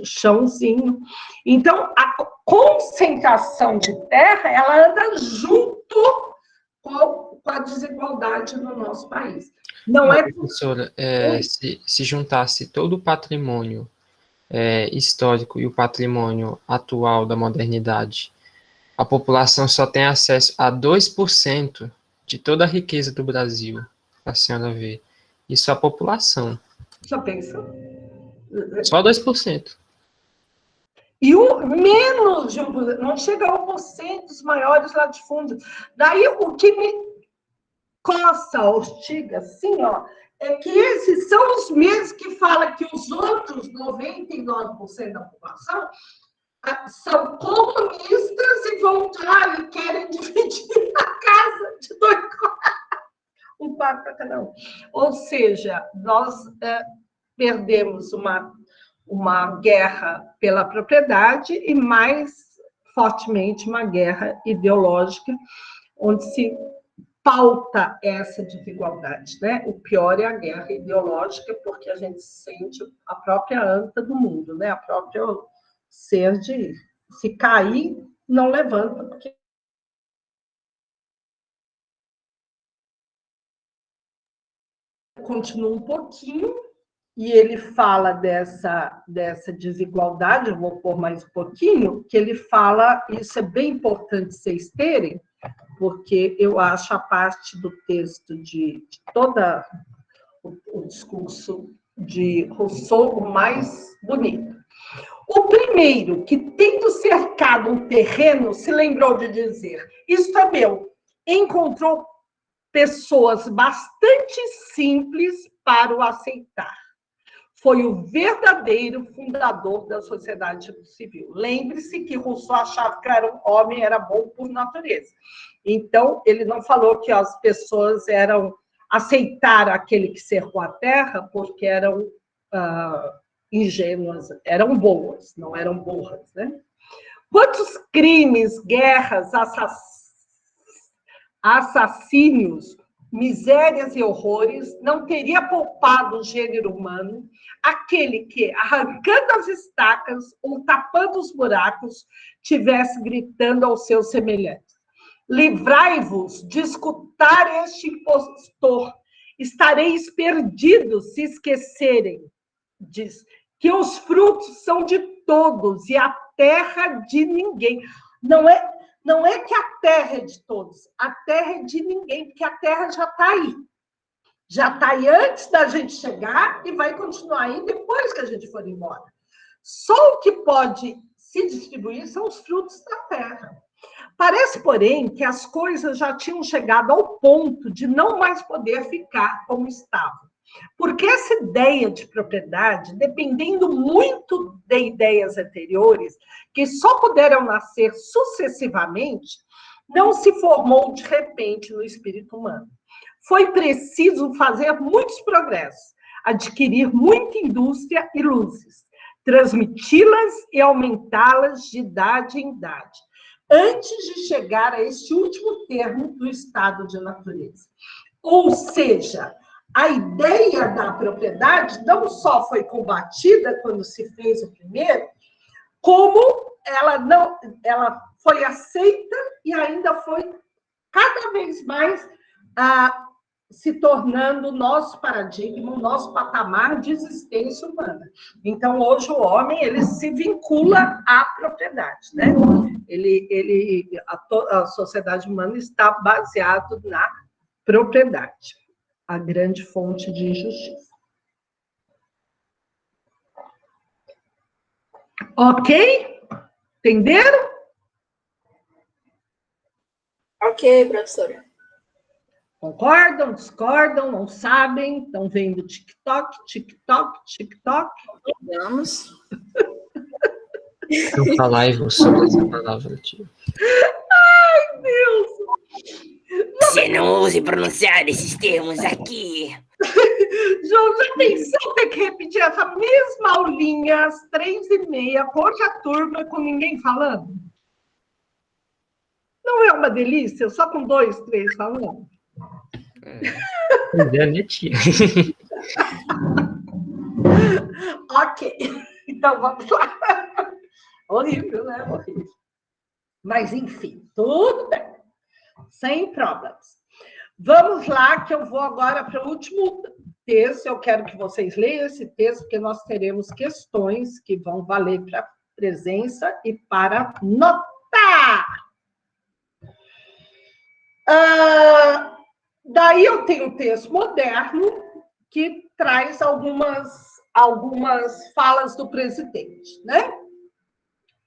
chãozinho. Então, a concentração de terra, ela anda junto com a desigualdade no nosso país. Não é... Professora, se juntasse todo o patrimônio histórico e o patrimônio atual da modernidade, a população só tem acesso a 2% de toda a riqueza do Brasil, para a senhora ver. Isso é a população. Já pensou? Só 2%. E menos de 1%, não chega a 1% dos maiores latifúndios. Daí, o que me coça, hostiga, assim, ó, é que esses são os mesmos que falam que os outros 99% da população são comunistas e vão lá e querem dividir a casa de 2 quartos, um quarto para cada um. Ou seja, nós perdemos uma guerra pela propriedade e, mais fortemente, uma guerra ideológica, onde se pauta essa desigualdade, né? O pior é a guerra ideológica, porque a gente sente a própria anta do mundo, né? A própria ser de se cair, não levanta, porque continua um pouquinho, e ele fala dessa desigualdade, eu vou pôr mais um pouquinho, que ele fala, isso é bem importante vocês terem, porque eu acho a parte do texto de toda o discurso de Rousseau o mais bonito. O primeiro, que tendo cercado um terreno, se lembrou de dizer, isto é meu, encontrou pessoas bastante simples para o aceitar. Foi o verdadeiro fundador da sociedade civil. Lembre-se que Rousseau achava que o homem era bom por natureza. Então, ele não falou que as pessoas aceitaram aquele que cercou a terra porque eram ingênuas, eram boas, não eram burras, né? Quantos crimes, guerras, assassínios, misérias e horrores não teria poupado o gênero humano aquele que, arrancando as estacas ou tapando os buracos, tivesse gritando aos seus semelhantes: livrai-vos de escutar este impostor, estareis perdidos se esquecerem, diz, que os frutos são de todos e a terra de ninguém. Não é que a terra é de todos, a terra é de ninguém, porque a terra já está aí. Já está aí antes da gente chegar e vai continuar aí depois que a gente for embora. Só o que pode se distribuir são os frutos da terra. Parece, porém, que as coisas já tinham chegado ao ponto de não mais poder ficar como estavam. Porque essa ideia de propriedade, dependendo muito de ideias anteriores, que só puderam nascer sucessivamente, não se formou de repente no espírito humano. Foi preciso fazer muitos progressos, adquirir muita indústria e luzes, transmiti-las e aumentá-las de idade em idade, antes de chegar a este último termo do estado de natureza. Ou seja, a ideia da propriedade não só foi combatida quando se fez o primeiro, como ela foi aceita e ainda foi cada vez mais se tornando o nosso paradigma, o nosso patamar de existência humana. Então, hoje o homem ele se vincula à propriedade, né? A sociedade humana está baseada na propriedade, a grande fonte de injustiça. Ok? Entenderam? Ok, professora. Concordam, discordam, não sabem? Estão vendo TikTok, TikTok, TikTok? Vamos. Eu falar e vou sobre essa palavra, tio. Ai, Deus! Você não ouse pronunciar esses termos aqui. João, já pensou ter que repetir essa mesma aulinha às 3h30, pouca turma, com ninguém falando? Não é uma delícia? Só com 2, 3 falando? Pois é, né, tia? Ok, então vamos lá. Horrível, né? Horrível. Mas, enfim, tudo bem. Sem problemas. Vamos lá, que eu vou agora para o último texto. Eu quero que vocês leiam esse texto, porque nós teremos questões que vão valer para presença e para notar. Daí eu tenho um texto moderno que traz algumas falas do presidente, né?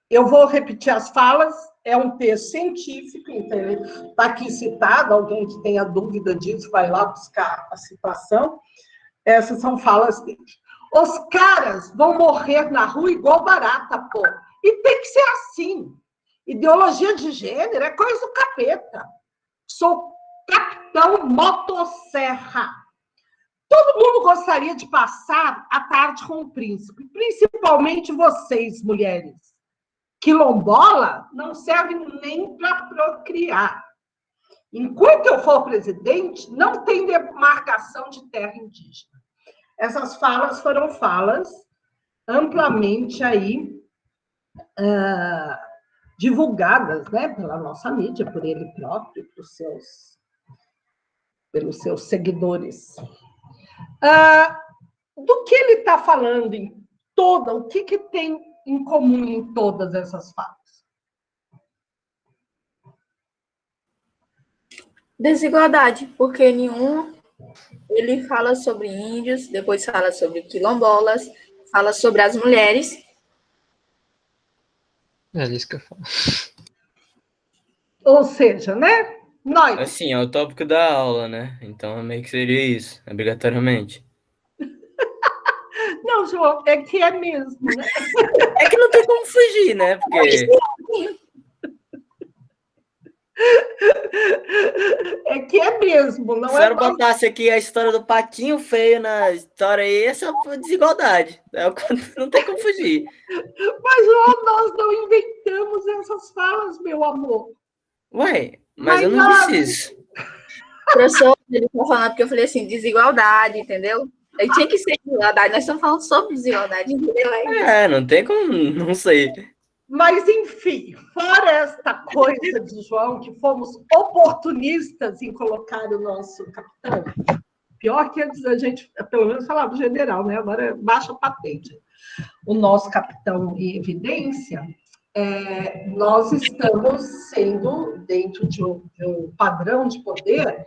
Eu vou repetir as falas, é um texto científico, então ele está aqui citado, alguém que tenha dúvida disso, vai lá buscar a citação. Essas são falas dele. Os caras vão morrer na rua igual barata, pô. E tem que ser assim. Ideologia de gênero é coisa do capeta. Sou capitão motosserra. Todo mundo gostaria de passar a tarde com o príncipe, principalmente vocês, mulheres. Quilombola não serve nem para procriar. Enquanto eu for presidente, não tem demarcação de terra indígena. Essas falas foram falas amplamente aí divulgadas, né, pela nossa mídia, por ele próprio, pelos seus seguidores. Do que ele está falando o que tem em comum em todas essas falas? Desigualdade, porque nenhum ele fala sobre índios, depois fala sobre quilombolas, fala sobre as mulheres. É isso que eu falo. Ou seja, né? Nós. Assim, é o tópico da aula, né? Então, meio que seria isso, obrigatoriamente. Não, João, é que é mesmo, né? É que não tem como fugir, né? Porque É que é mesmo, se não a é senhora botasse aqui a história do patinho feio na história aí, essa é desigualdade. Não tem como fugir. Mas, João, nós não inventamos essas falas, meu amor. Ué, mas eu Mas, não disse isso. Professor, ele está falando porque eu falei assim, desigualdade, entendeu? Aí tinha que ser desigualdade, nós estamos falando sobre desigualdade, entendeu? É, não tem como, não sei. Mas, enfim, fora esta coisa de João, que fomos oportunistas em colocar o nosso capitão, pior que antes a gente, pelo menos, falava general, né? Agora é baixa patente. O nosso capitão em evidência, nós estamos sendo dentro de um padrão de poder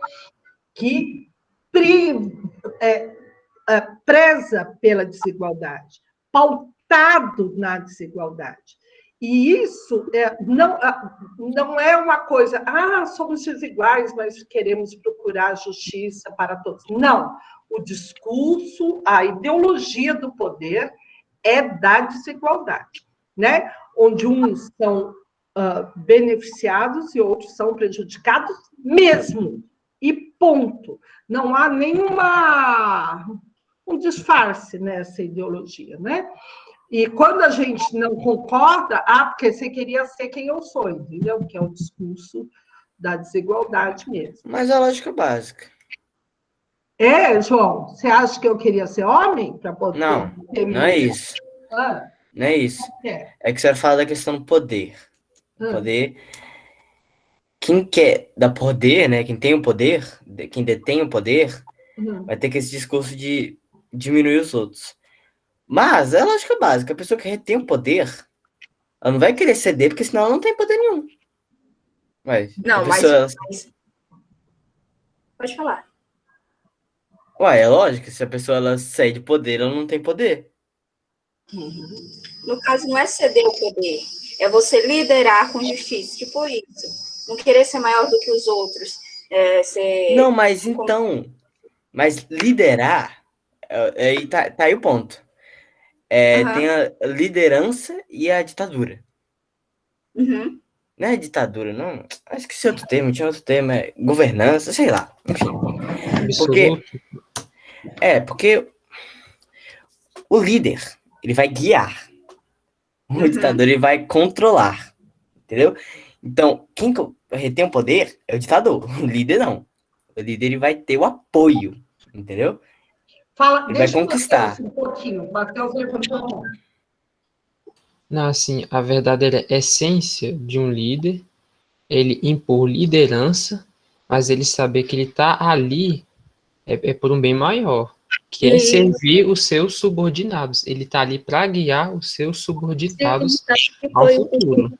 que preza pela desigualdade, pautado na desigualdade. E isso não é uma coisa, somos desiguais, mas queremos procurar justiça para todos. Não. O discurso, a ideologia do poder é da desigualdade, né? Onde uns são beneficiados e outros são prejudicados mesmo. E ponto. Não há um disfarce nessa ideologia, né? E quando a gente não concorda, porque você queria ser quem eu sou, entendeu? Que é o discurso da desigualdade mesmo. Mas é a lógica básica. João, você acha que eu queria ser homem para poder Não, não é isso. Não é isso. É que você fala da questão do poder. Poder. Quem quer dar poder, né? Quem tem o poder, quem detém o poder, vai ter que esse discurso de diminuir os outros. Mas é a lógica básica. A pessoa que retém o poder, ela não vai querer ceder, porque senão ela não tem poder nenhum. Não, mas... Pode falar. Ué, é lógico, se a pessoa ela cede poder, ela não tem poder. No caso, não é ceder o poder, é você liderar com justiça, tipo isso. Não querer ser maior do que os outros. Não, mas então... Mas liderar, aí tá aí o ponto. Tem a liderança e a ditadura. Uhum. Não é ditadura, não. Acho que esse outro termo, tinha outro termo, é governança, sei lá. Enfim. Porque o líder, ele vai guiar. O ditador, ele vai controlar. Entendeu? Então, quem retém o poder é o ditador. O líder, não. O líder, ele vai ter o apoio. Entendeu? Ele vai conquistar. Um pouquinho. Matheus levantou a mão. Não, assim, a verdadeira essência de um líder, ele impor liderança, mas ele saber que ele está ali é por um bem maior, que é servir os seus subordinados. Ele está ali para guiar os seus subordinados ao futuro.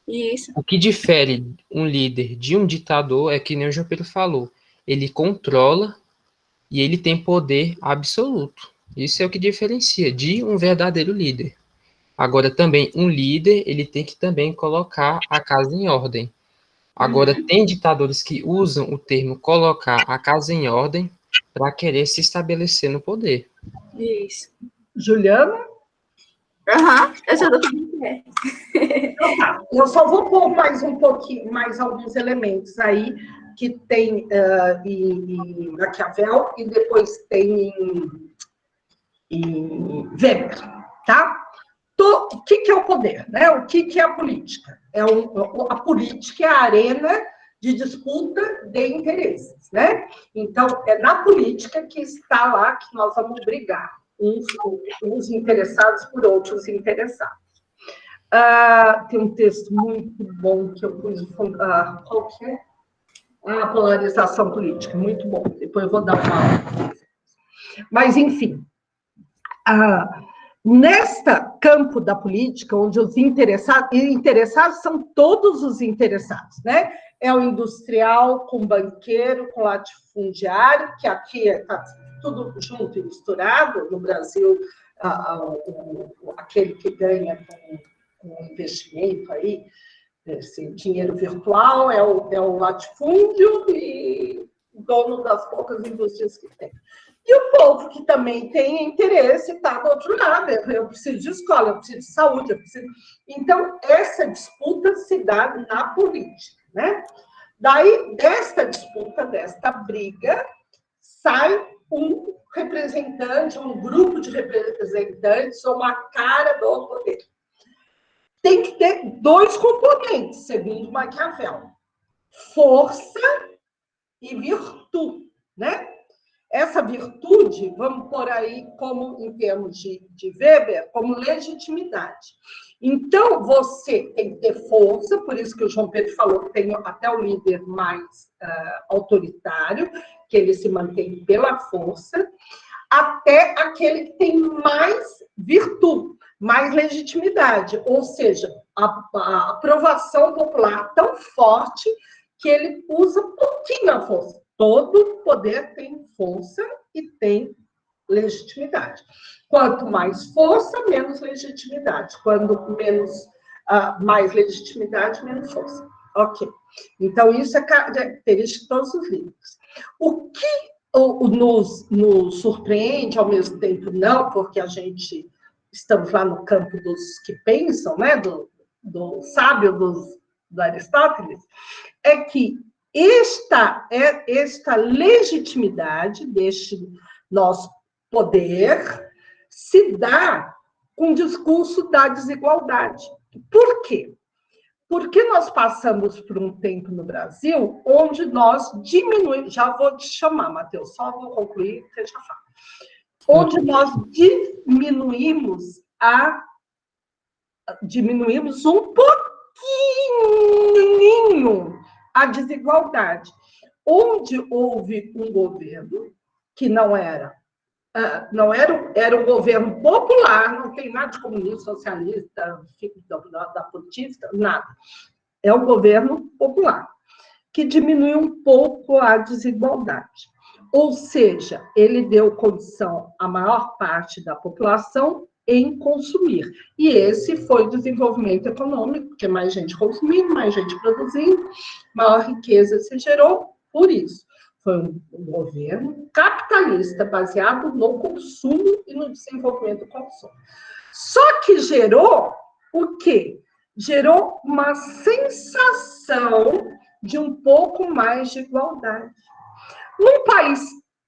Isso. O que difere um líder de um ditador é que nem o João Pedro falou, ele controla e ele tem poder absoluto. Isso é o que diferencia de um verdadeiro líder. Agora, também, um líder, ele tem que também colocar a casa em ordem. Agora, tem ditadores que usam o termo colocar a casa em ordem para querer se estabelecer no poder. Isso. Juliana? Eu já dou também. Então tá, eu só vou pôr mais um pouquinho, mais alguns elementos aí, que tem em Maquiavel e depois tem em Weber, tá? O que é o poder, né? O que é a política? A política é a arena de disputa de interesses, né? Então, é na política que está lá que nós vamos brigar, uns interessados por outros interessados. Tem um texto muito bom que eu pus, qual que é? A polarização política, muito bom. Depois eu vou dar uma aula. Mas, enfim, nesta campo da política, onde os interessados são todos os interessados, né? é o industrial com banqueiro, com latifundiário, que aqui está tudo junto e misturado. No Brasil, aquele que ganha com investimento aí, esse dinheiro virtual, é o latifúndio e o dono das poucas indústrias que tem. E o povo que também tem interesse está do outro lado. Eu preciso de escola, eu preciso de saúde, eu preciso... Então, essa disputa se dá na política, né? Daí, desta disputa, desta briga, sai um representante, um grupo de representantes, ou uma cara do poder. Tem que ter dois componentes, segundo Maquiavel: força e virtude, né? Essa virtude, vamos por aí, como em termos de Weber, como legitimidade. Então, você tem que ter força, por isso que o João Pedro falou que tem até o líder mais autoritário, que ele se mantém pela força, até aquele que tem mais virtude, mais legitimidade, ou seja, a aprovação popular tão forte que ele usa um pouquinho a força. Todo poder tem força e tem legitimidade. Quanto mais força, menos legitimidade. Quando mais legitimidade, menos força. Ok. Então, isso é característica de todos os livros. O que nos surpreende, ao mesmo tempo não, porque a gente estamos lá no campo dos que pensam, né, do sábio do Aristóteles, é que esta legitimidade deste nosso poder se dá com o discurso da desigualdade. Por quê? Porque nós passamos por um tempo no Brasil onde nós diminuímos... Já vou te chamar, Matheus, só vou concluir, você já fala. Onde nós diminuímos um pouquinho a desigualdade. Onde houve um governo que era um governo popular, não tem nada de comunista, socialista, da politista, nada. É um governo popular, que diminuiu um pouco a desigualdade. Ou seja, ele deu condição à maior parte da população em consumir. E esse foi o desenvolvimento econômico, porque mais gente consumindo, mais gente produzindo, maior riqueza se gerou por isso. Foi um governo capitalista baseado no consumo e no desenvolvimento do consumo. Só que gerou o quê? Gerou uma sensação de um pouco mais de igualdade. Num país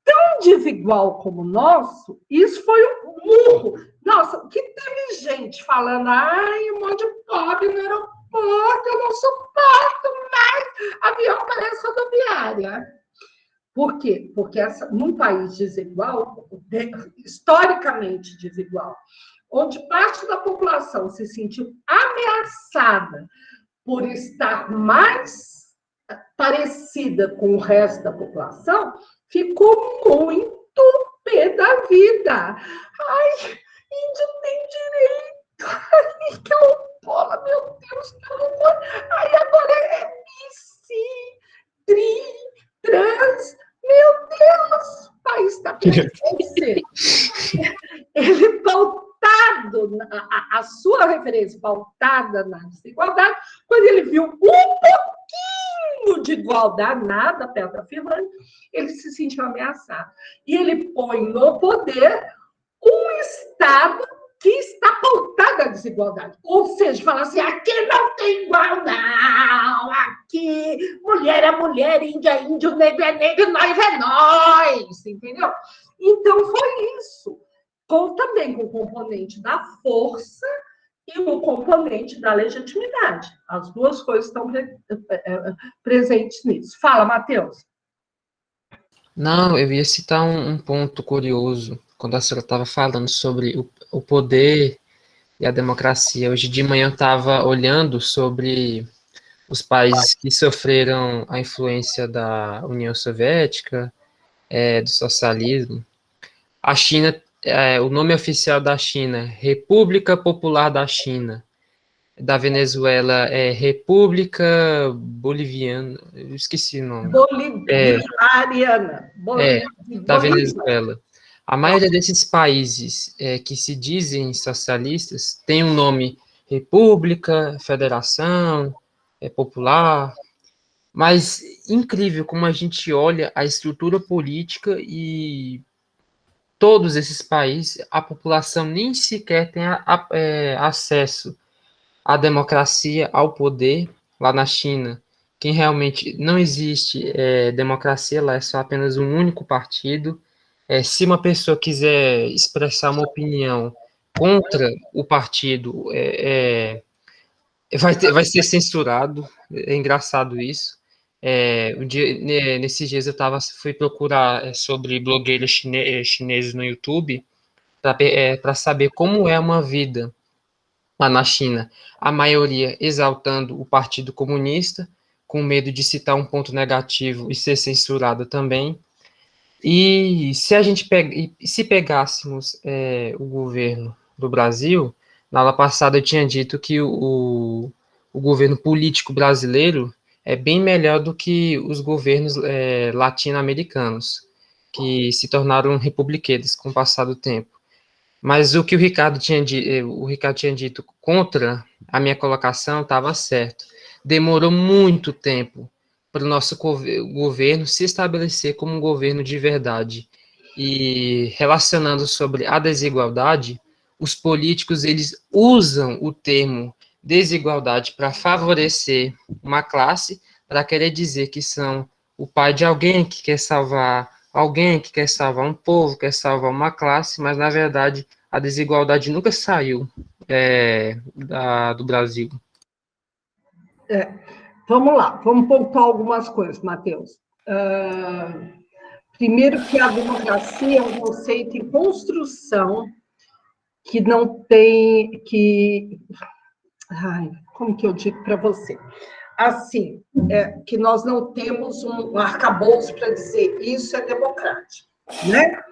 tão desigual como o nosso, isso foi um murro. Nossa, que teve gente falando, um monte de pobre no aeroporto, eu não suporto mais, avião parece rodoviária. Por quê? Porque num país desigual, historicamente desigual, onde parte da população se sentiu ameaçada por estar mais parecida com o resto da população, ficou muito pé da vida. Ai, índio tem direito. Ai, que loucura, meu Deus, que loucura. Ai, agora é bici, trans. Meu Deus, o país está perdendo. Ele pautado, a sua referência pautada na desigualdade, quando ele viu um pouquinho de igualdade, nada perto da Finlândia, ele se sentiu ameaçado. E ele põe no poder um Estado que está pautado a desigualdade. Ou seja, fala assim, aqui não tem igual, não. Aqui, mulher é mulher, índio é índio, negro é negro, nós é nós. Entendeu? Então, foi isso. Também com o componente da força e o componente da legitimidade. As duas coisas estão presentes nisso. Fala, Matheus. Não, eu ia citar um ponto curioso, quando a senhora estava falando sobre o poder e a democracia. Hoje de manhã eu estava olhando sobre os países que sofreram a influência da União Soviética, do socialismo. A China, o nome oficial da China, República Popular da China. da Venezuela é República Boliviana, eu esqueci o nome. Bolivariana. Da Venezuela. A maioria desses países que se dizem socialistas tem um nome República, Federação, Popular, mas incrível como a gente olha a estrutura política e todos esses países, a população nem sequer tem acesso à democracia, ao poder. Lá na China, quem realmente não existe democracia, lá é só apenas um único partido. Se uma pessoa quiser expressar uma opinião contra o partido, vai ser censurado. É engraçado isso. Nesses dias fui procurar sobre blogueiros chineses no YouTube para saber como é uma vida lá na China. A maioria exaltando o Partido Comunista, com medo de citar um ponto negativo e ser censurada também. E se pegássemos o governo do Brasil, na aula passada eu tinha dito que o governo político brasileiro é bem melhor do que os governos latino-americanos, que se tornaram republicanos com o passar do tempo. Mas o que o Ricardo tinha dito contra a minha colocação estava certo. Demorou muito tempo para o nosso governo se estabelecer como um governo de verdade. E relacionando sobre a desigualdade, os políticos eles usam o termo desigualdade para favorecer uma classe, para querer dizer que são o pai de alguém que quer salvar alguém, que quer salvar um povo, quer salvar uma classe, mas na verdade a desigualdade nunca saiu do Brasil. Vamos lá, vamos pontuar algumas coisas, Matheus. Primeiro que a democracia é um conceito em construção que não tem como que eu digo para você? Assim, que nós não temos um arcabouço para dizer isso é democrático, né?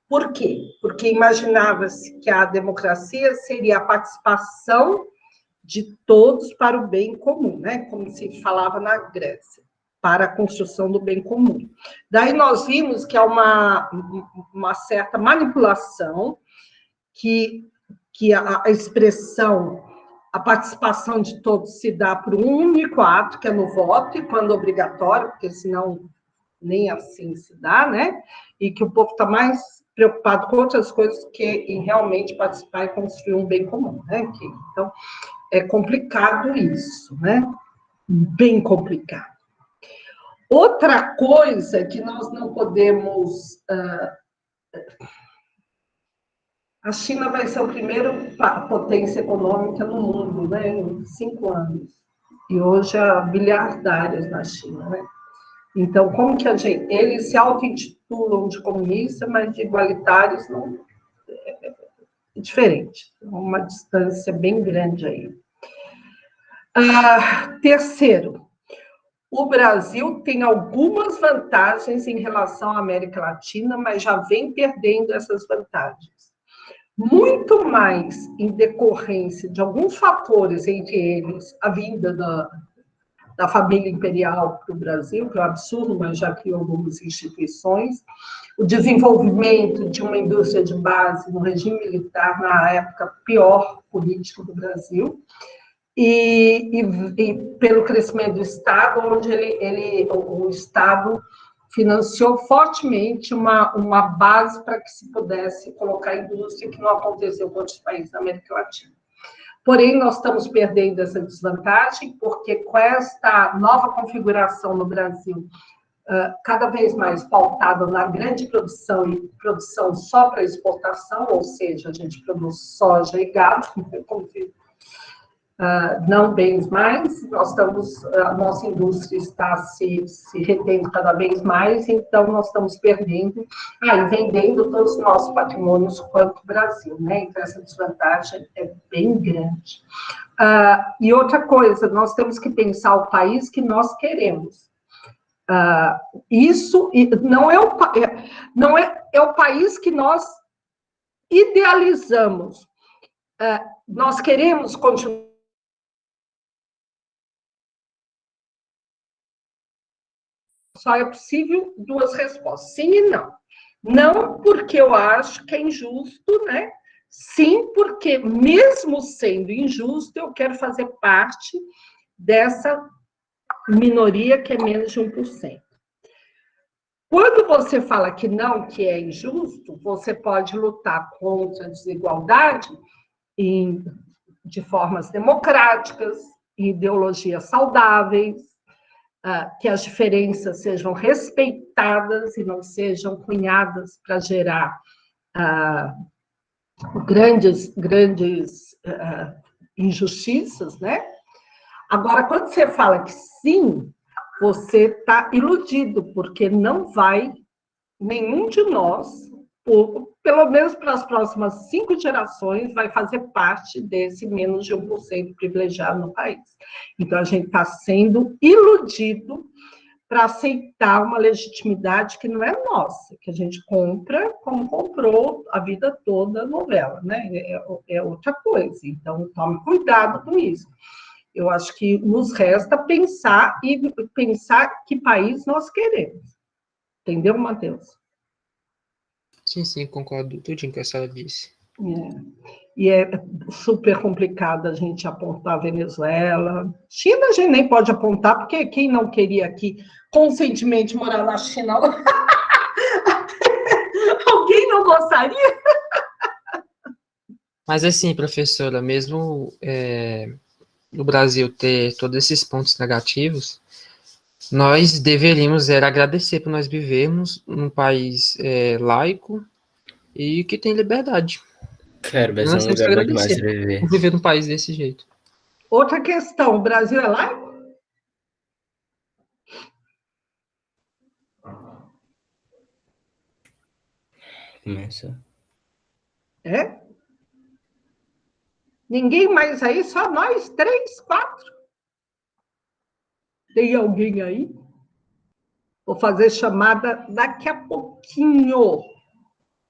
Por quê? Porque imaginava-se que a democracia seria a participação de todos para o bem comum, né? Como se falava na Grécia, para a construção do bem comum. Daí nós vimos que há uma certa manipulação, que a expressão, a participação de todos se dá por um único ato, que é no voto, e quando obrigatório, porque senão nem assim se dá, né? E que o povo está mais preocupado com outras coisas que em realmente participar e construir um bem comum, né? Então, é complicado isso, né? Bem complicado. Outra coisa que nós não podemos... A China vai ser a primeira potência econômica no mundo, né? Em 5 anos. E hoje há bilhardários na China, né? Então, como que eles se auto-intitulam de comunistas, mas de igualitários não é diferente. Uma distância bem grande aí. Terceiro, o Brasil tem algumas vantagens em relação à América Latina, mas já vem perdendo essas vantagens. Muito mais em decorrência de alguns fatores, entre eles a vinda da família imperial para o Brasil, que é um absurdo, mas já criou algumas instituições, o desenvolvimento de uma indústria de base no regime militar, na época pior política do Brasil, e pelo crescimento do Estado, onde o Estado financiou fortemente uma base para que se pudesse colocar indústria, que não aconteceu com outros países da América Latina. Porém, nós estamos perdendo essa desvantagem, porque com esta nova configuração no Brasil, cada vez mais pautada na grande produção e produção só para exportação, ou seja, a gente produz soja e gado, como se não bens mais, a nossa indústria está se retendo cada vez mais, então nós estamos perdendo e vendendo todos os nossos patrimônios quanto o Brasil, né? Então essa desvantagem é bem grande. E outra coisa, nós temos que pensar o país que nós queremos. Isso não é o país que nós idealizamos. Nós queremos continuar Só é possível duas respostas, sim e não. Não porque eu acho que é injusto, né? Sim, porque mesmo sendo injusto, eu quero fazer parte dessa minoria que é menos de 1%. Quando você fala que não, que é injusto, você pode lutar contra a desigualdade de formas democráticas, ideologias saudáveis, que as diferenças sejam respeitadas e não sejam cunhadas para gerar grandes injustiças, né? Agora, quando você fala que sim, você está iludido, porque não vai nenhum de nós, pelo menos para as próximas 5 gerações, vai fazer parte desse menos de 1% privilegiado no país. Então, a gente está sendo iludido para aceitar uma legitimidade que não é nossa, que a gente compra como comprou a vida toda a novela, né? É outra coisa. Então, tome cuidado com isso. Eu acho que nos resta pensar que país nós queremos. Entendeu, Matheus? Sim, concordo com tudo que a senhora disse. E é super complicado a gente apontar a Venezuela. China a gente nem pode apontar, porque quem não queria aqui conscientemente morar na China? Alguém não gostaria? Mas assim, professora, mesmo no Brasil ter todos esses pontos negativos, nós deveríamos agradecer por nós vivermos num país laico e que tem liberdade. Cara, vai ser Nós um temos que lugar bom demais agradecer pra viver. por viver num país desse jeito. Outra questão, o Brasil é laico? Começa. É? Ninguém mais aí, só nós, 3, 4. Tem alguém aí? Vou fazer chamada daqui a pouquinho.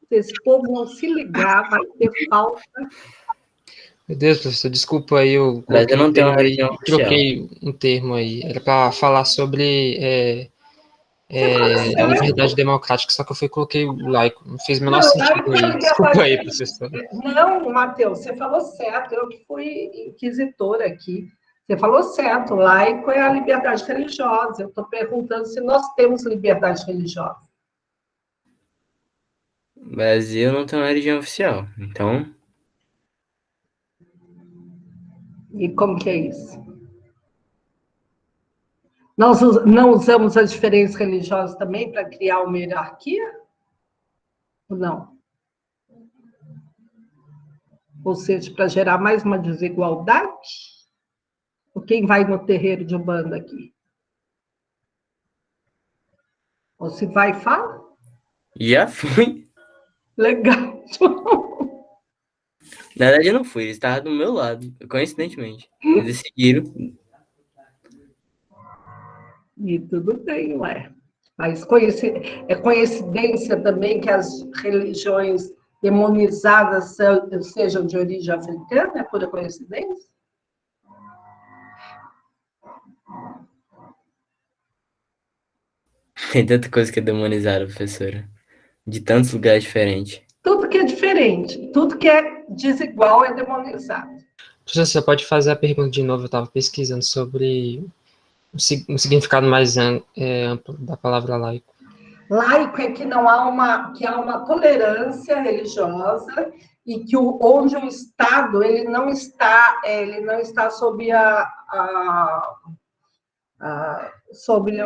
Se esse povo não se ligar, vai ter falta. Meu Deus, professor, desculpa aí, eu O Brasil não tem uma religião oficial. troquei um termo aí. Era para falar sobre a liberdade democrática, só que eu coloquei o laico. Não fez o menor sentido aí. Desculpa aí, professor. Não, Matheus, você falou certo. Eu que fui inquisitora aqui. Você falou certo. Laico é a liberdade religiosa. Eu estou perguntando se nós temos liberdade religiosa. O Brasil não tem uma religião oficial, então... E como que é isso? Nós não usamos as diferenças religiosas também para criar uma hierarquia? Ou não? Ou seja, para gerar mais uma desigualdade? Ou quem vai no terreiro de Umbanda aqui? Ou se vai, fala? Já fui. Legal. Na verdade, eu não fui, eles estavam do meu lado, coincidentemente. Eles seguiram. E tudo bem, ué. Mas é coincidência também que as religiões demonizadas sejam de origem africana? É pura coincidência? Tem tanta coisa que é demonizada, professora. De tantos lugares diferentes. Tudo que é diferente, tudo que é desigual é demonizado. Professor, você pode fazer a pergunta de novo? Eu estava pesquisando sobre um significado mais amplo da palavra laico. Laico é que não há que há uma tolerância religiosa e que onde o Estado ele não está sob sob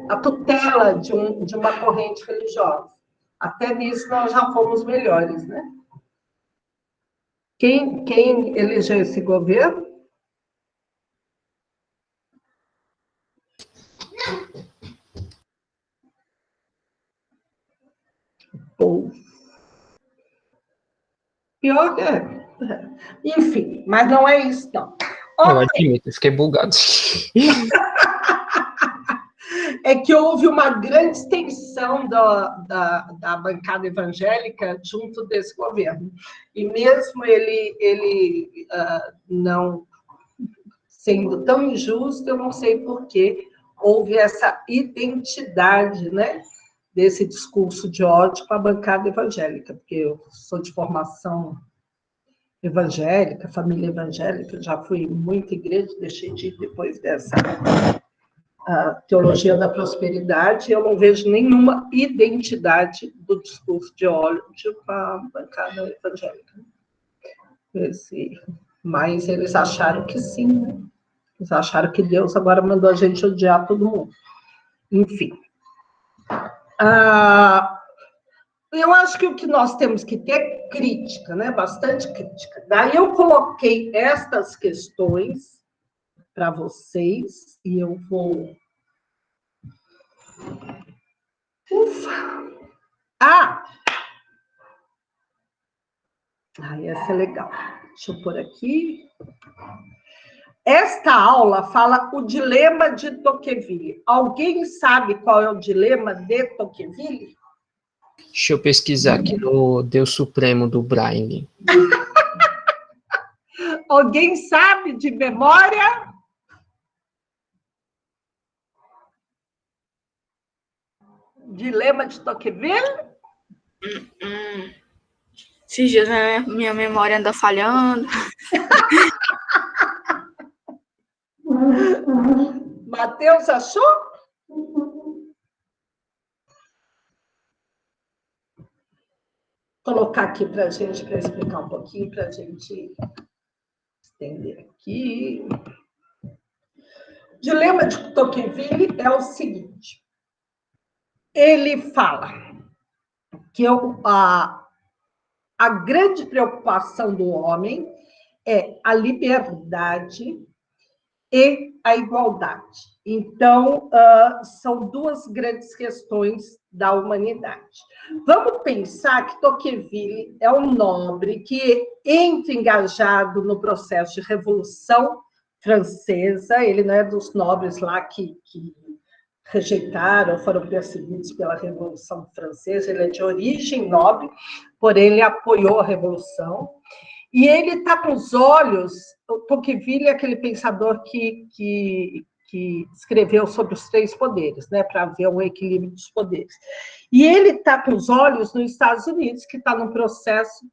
a tutela de uma corrente religiosa. Até nisso nós já fomos melhores, né? Quem elegeu esse governo? Povo. Pior que é. Enfim, mas não é isso, não. Eu admito, eu fiquei bugado. É que houve uma grande extensão da bancada evangélica junto desse governo. E mesmo ele não sendo tão injusto, eu não sei por que houve essa identidade, né, desse discurso de ódio com a bancada evangélica, porque eu sou de formação evangélica, família evangélica, já fui em muita igreja, deixei de ir depois dessa teologia da prosperidade, eu não vejo nenhuma identidade do discurso de ódio com a bancada evangélica. Mas eles acharam que sim, né? Eles acharam que Deus agora mandou a gente odiar todo mundo. Enfim. Eu acho que o que nós temos que ter é crítica, né? Bastante crítica. Daí eu coloquei estas questões para vocês e eu vou... Essa é legal. Deixa eu pôr aqui. Esta aula fala o dilema de Tocqueville. Alguém sabe qual é o dilema de Tocqueville? Deixa eu pesquisar aqui no Deus Supremo do Braille. Alguém sabe de memória? Dilema de Tocqueville? Esses dias, né, minha memória anda falhando. Matheus achou? Vou colocar aqui para a gente, para explicar um pouquinho, para a gente estender aqui. O dilema de Tocqueville é o seguinte. Ele fala que a grande preocupação do homem é a liberdade e a igualdade. Então, são duas grandes questões da humanidade. Vamos pensar que Tocqueville é um nobre que entra engajado no processo de Revolução Francesa, ele não é dos nobres lá que rejeitaram, foram perseguidos pela Revolução Francesa, ele é de origem nobre, porém ele apoiou a Revolução, e ele está com os olhos, o Tocqueville é aquele pensador que escreveu sobre os três poderes, né, para ver um equilíbrio dos poderes. E ele está com os olhos nos Estados Unidos, que está num processo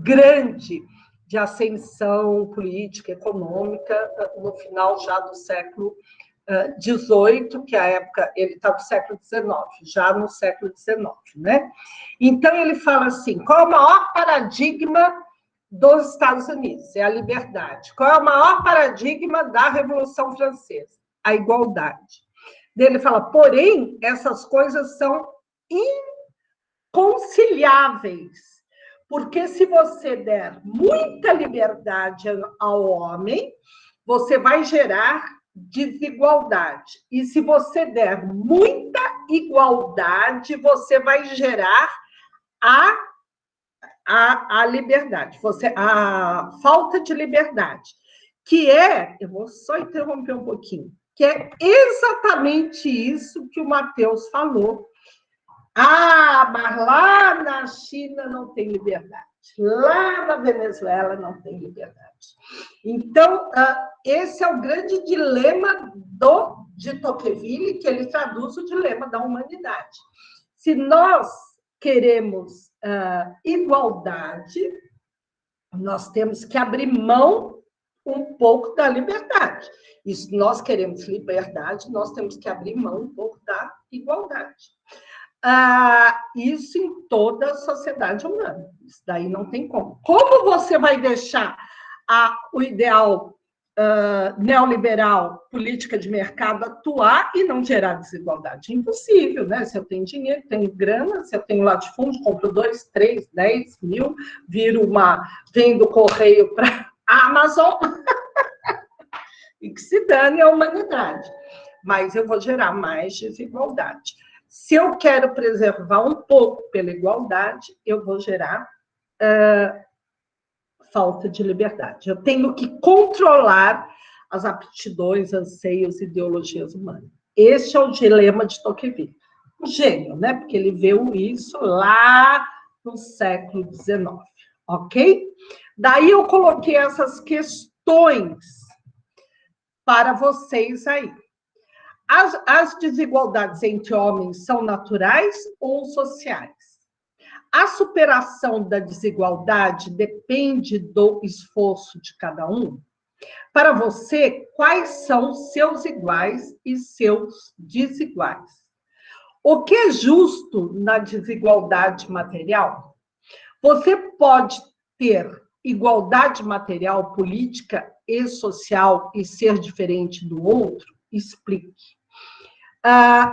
grande de ascensão política, econômica, no final já do século XVIII, que é a época, ele está no século XIX, já no século XIX, né? Então, ele fala assim, qual é o maior paradigma dos Estados Unidos? É a liberdade. Qual é o maior paradigma da Revolução Francesa? A igualdade. Ele fala, porém, essas coisas são inconciliáveis, porque se você der muita liberdade ao homem, você vai gerar desigualdade. E se você der muita igualdade, você vai gerar a liberdade, a falta de liberdade, que é, eu vou só interromper um pouquinho, que é exatamente isso que o Matheus falou. Mas lá na China não tem liberdade, lá na Venezuela não tem liberdade. Então, esse é o grande dilema de Tocqueville, que ele traduz o dilema da humanidade. Se nós queremos igualdade, nós temos que abrir mão um pouco da liberdade. E se nós queremos liberdade, nós temos que abrir mão um pouco da igualdade. Isso em toda a sociedade humana. Isso daí não tem como. Como você vai deixar o ideal neoliberal, política de mercado, atuar e não gerar desigualdade? Impossível, né? Se eu tenho dinheiro, tenho grana, se eu tenho latifúndio, compro 2, 3, 10 mil, vendo correio para a Amazon, e que se dane a humanidade. Mas eu vou gerar mais desigualdade. Se eu quero preservar um pouco pela igualdade, eu vou gerar falta de liberdade. Eu tenho que controlar as aptidões, anseios, ideologias humanas. Esse é o dilema de Tocqueville. Um gênio, né? Porque ele viu isso lá no século XIX, ok? Daí eu coloquei essas questões para vocês aí. As desigualdades entre homens são naturais ou sociais? A superação da desigualdade depende do esforço de cada um? Para você, quais são seus iguais e seus desiguais? O que é justo na desigualdade material? Você pode ter igualdade material, política e social e ser diferente do outro? Explique.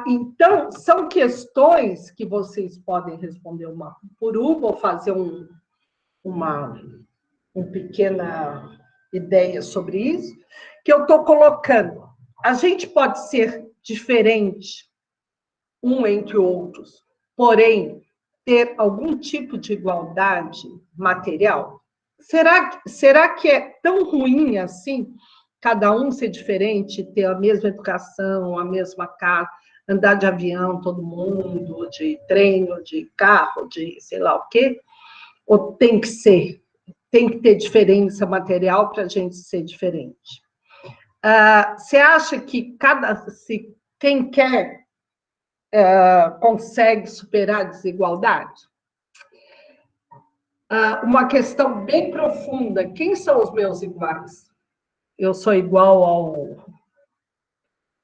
Então, são questões que vocês podem responder uma por uma, vou fazer uma pequena ideia sobre isso, que eu estou colocando. A gente pode ser diferente um entre outros, porém, ter algum tipo de igualdade material? Será que é tão ruim assim, cada um ser diferente, ter a mesma educação, a mesma casa, andar de avião todo mundo, de trem, ou de carro, de sei lá o quê? Ou tem que ter diferença material para a gente ser diferente? Você acha que quem quer consegue superar a desigualdade? Uma questão bem profunda: quem são os meus iguais? Eu sou igual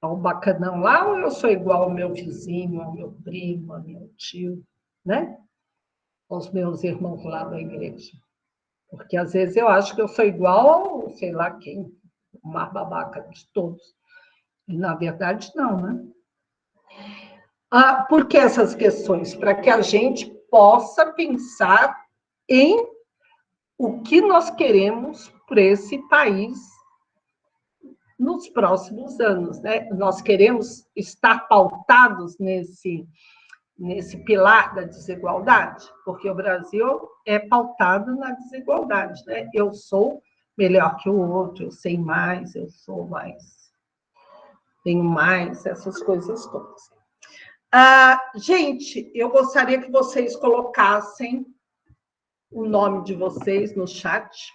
ao bacanão lá, ou eu sou igual ao meu vizinho, ao meu primo, ao meu tio, né? Aos meus irmãos lá da igreja? Porque às vezes eu acho que eu sou igual ao, sei lá quem, o mais babaca de todos. E na verdade não, né? Por que essas questões? Para que a gente possa pensar em o que nós queremos para esse país nos próximos anos, né? Nós queremos estar pautados nesse pilar da desigualdade, porque o Brasil é pautado na desigualdade, né? Eu sou melhor que o outro, eu sei mais, eu sou mais, tenho mais, essas coisas todas. Gente, eu gostaria que vocês colocassem o nome de vocês no chat.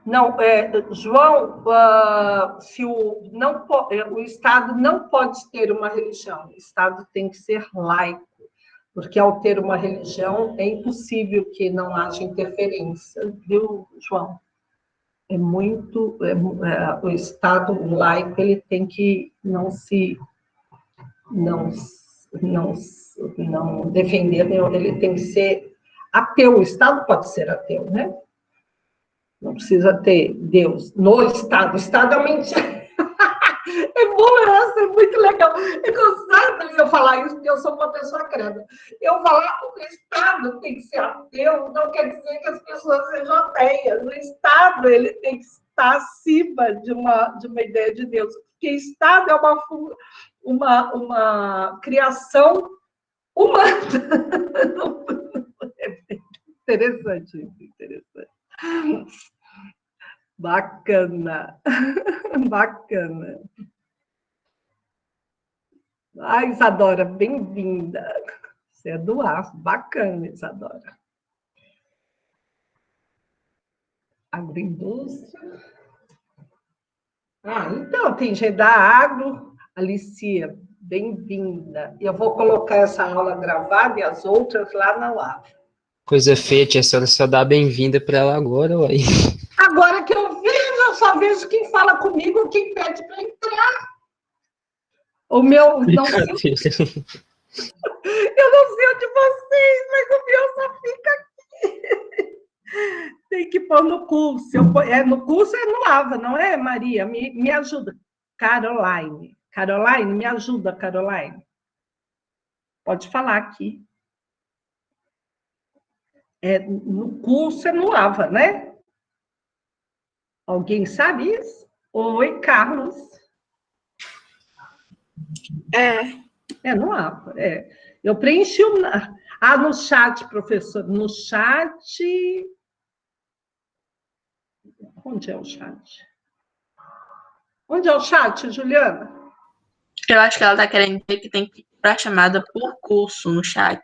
Não, João, o Estado não pode ter uma religião, o Estado tem que ser laico, porque ao ter uma religião é impossível que não haja interferência, viu, João? O Estado laico, ele tem que não defender, ele tem que ser ateu. O Estado pode ser ateu, né? Não precisa ter Deus no Estado. O Estado é uma mentira. É bom essa, é muito legal. Eu gostava de eu falar isso, porque eu sou uma pessoa crente. Eu falar que o Estado tem que ser ateu, não quer dizer que as pessoas sejam ateias. O Estado, ele tem que estar acima de uma ideia de Deus. Porque Estado é uma criação humana. É interessante isso, interessante. Bacana, bacana. Isadora, bem-vinda. Você é do aço, bacana, Isadora. Agroindústria. Então, tem Gedá Agro. Alicia, bem-vinda. Eu vou colocar essa aula gravada e as outras lá na live. Coisa feia, tia, a senhora só dá bem-vinda para ela agora, uai. Agora que eu vejo, eu só vejo quem fala comigo, quem pede para entrar. O meu não sei. Eu não sei o de vocês, mas o meu só fica aqui. Tem que pôr no curso. No curso é no AVA, não é, Maria? Me ajuda. Caroline, me ajuda, Caroline. Pode falar aqui. No curso é no AVA, né? Alguém sabe isso? Oi, Carlos. No AVA. Eu preenchi no chat, professor. No chat. Onde é o chat? Onde é o chat, Juliana? Eu acho que ela está querendo dizer que tem que ir para a chamada por curso no chat.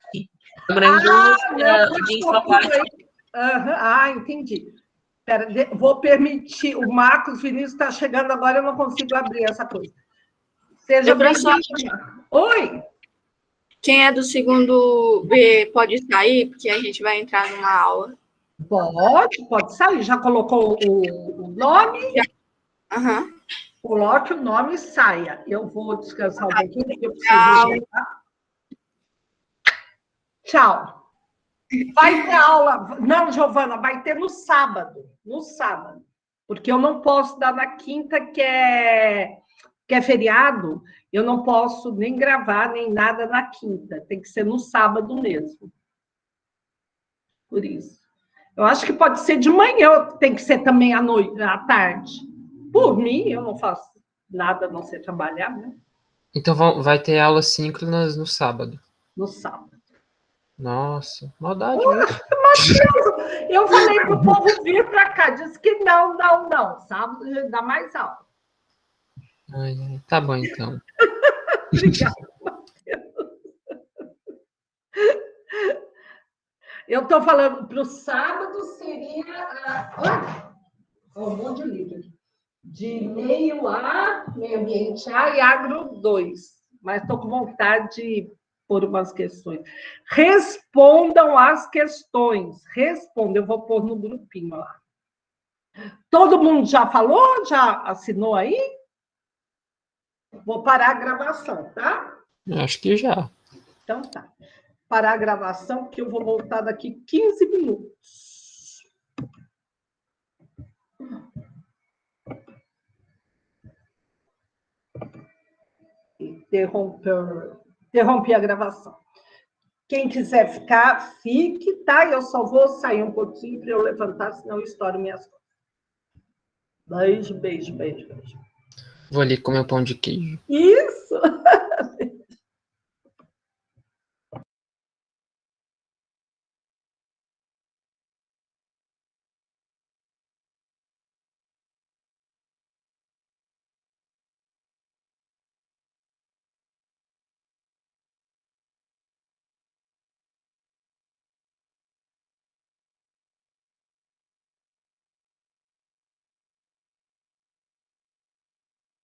Agroindústria de informática. Entendi. Espera, vou permitir. O Marcos Vinícius está chegando agora, eu não consigo abrir essa coisa. Seja bem-vindo. Oi! Quem é do segundo B pode sair, porque a gente vai entrar numa aula. Pode sair. Já colocou o nome? Aham. Coloque o nome e saia. Eu vou descansar um pouquinho, porque eu preciso chegar. Tchau. Vai ter aula. Não, Giovana, vai ter no sábado. No sábado. Porque eu não posso dar na quinta, que é feriado. Eu não posso nem gravar, nem nada na quinta. Tem que ser no sábado mesmo. Por isso. Eu acho que pode ser de manhã, tem que ser também à noite, à tarde. Por mim, eu não faço nada a não ser trabalhar, né? Então vai ter aulas síncronas no sábado. No sábado. Nossa, maldade mesmo. Eu falei para o povo vir para cá, disse que não. Sábado a gente dá mais aula. Ai, tá bom, então. Obrigada, Matheus. Eu estou falando para o sábado seria... um monte de livro aqui. De meio ambiente A e agro 2. Mas estou com vontade de pôr umas questões. Respondam as questões. Respondam. Eu vou pôr no grupinho lá. Todo mundo já falou? Já assinou aí? Vou parar a gravação, tá? Acho que já. Então tá. Parar a gravação, porque eu vou voltar daqui 15 minutos. Interrompi a gravação. Quem quiser ficar, fique, tá? Eu só vou sair um pouquinho para eu levantar, senão eu estouro minhas coisas. Beijo. Vou ali comer o pão de queijo. Isso!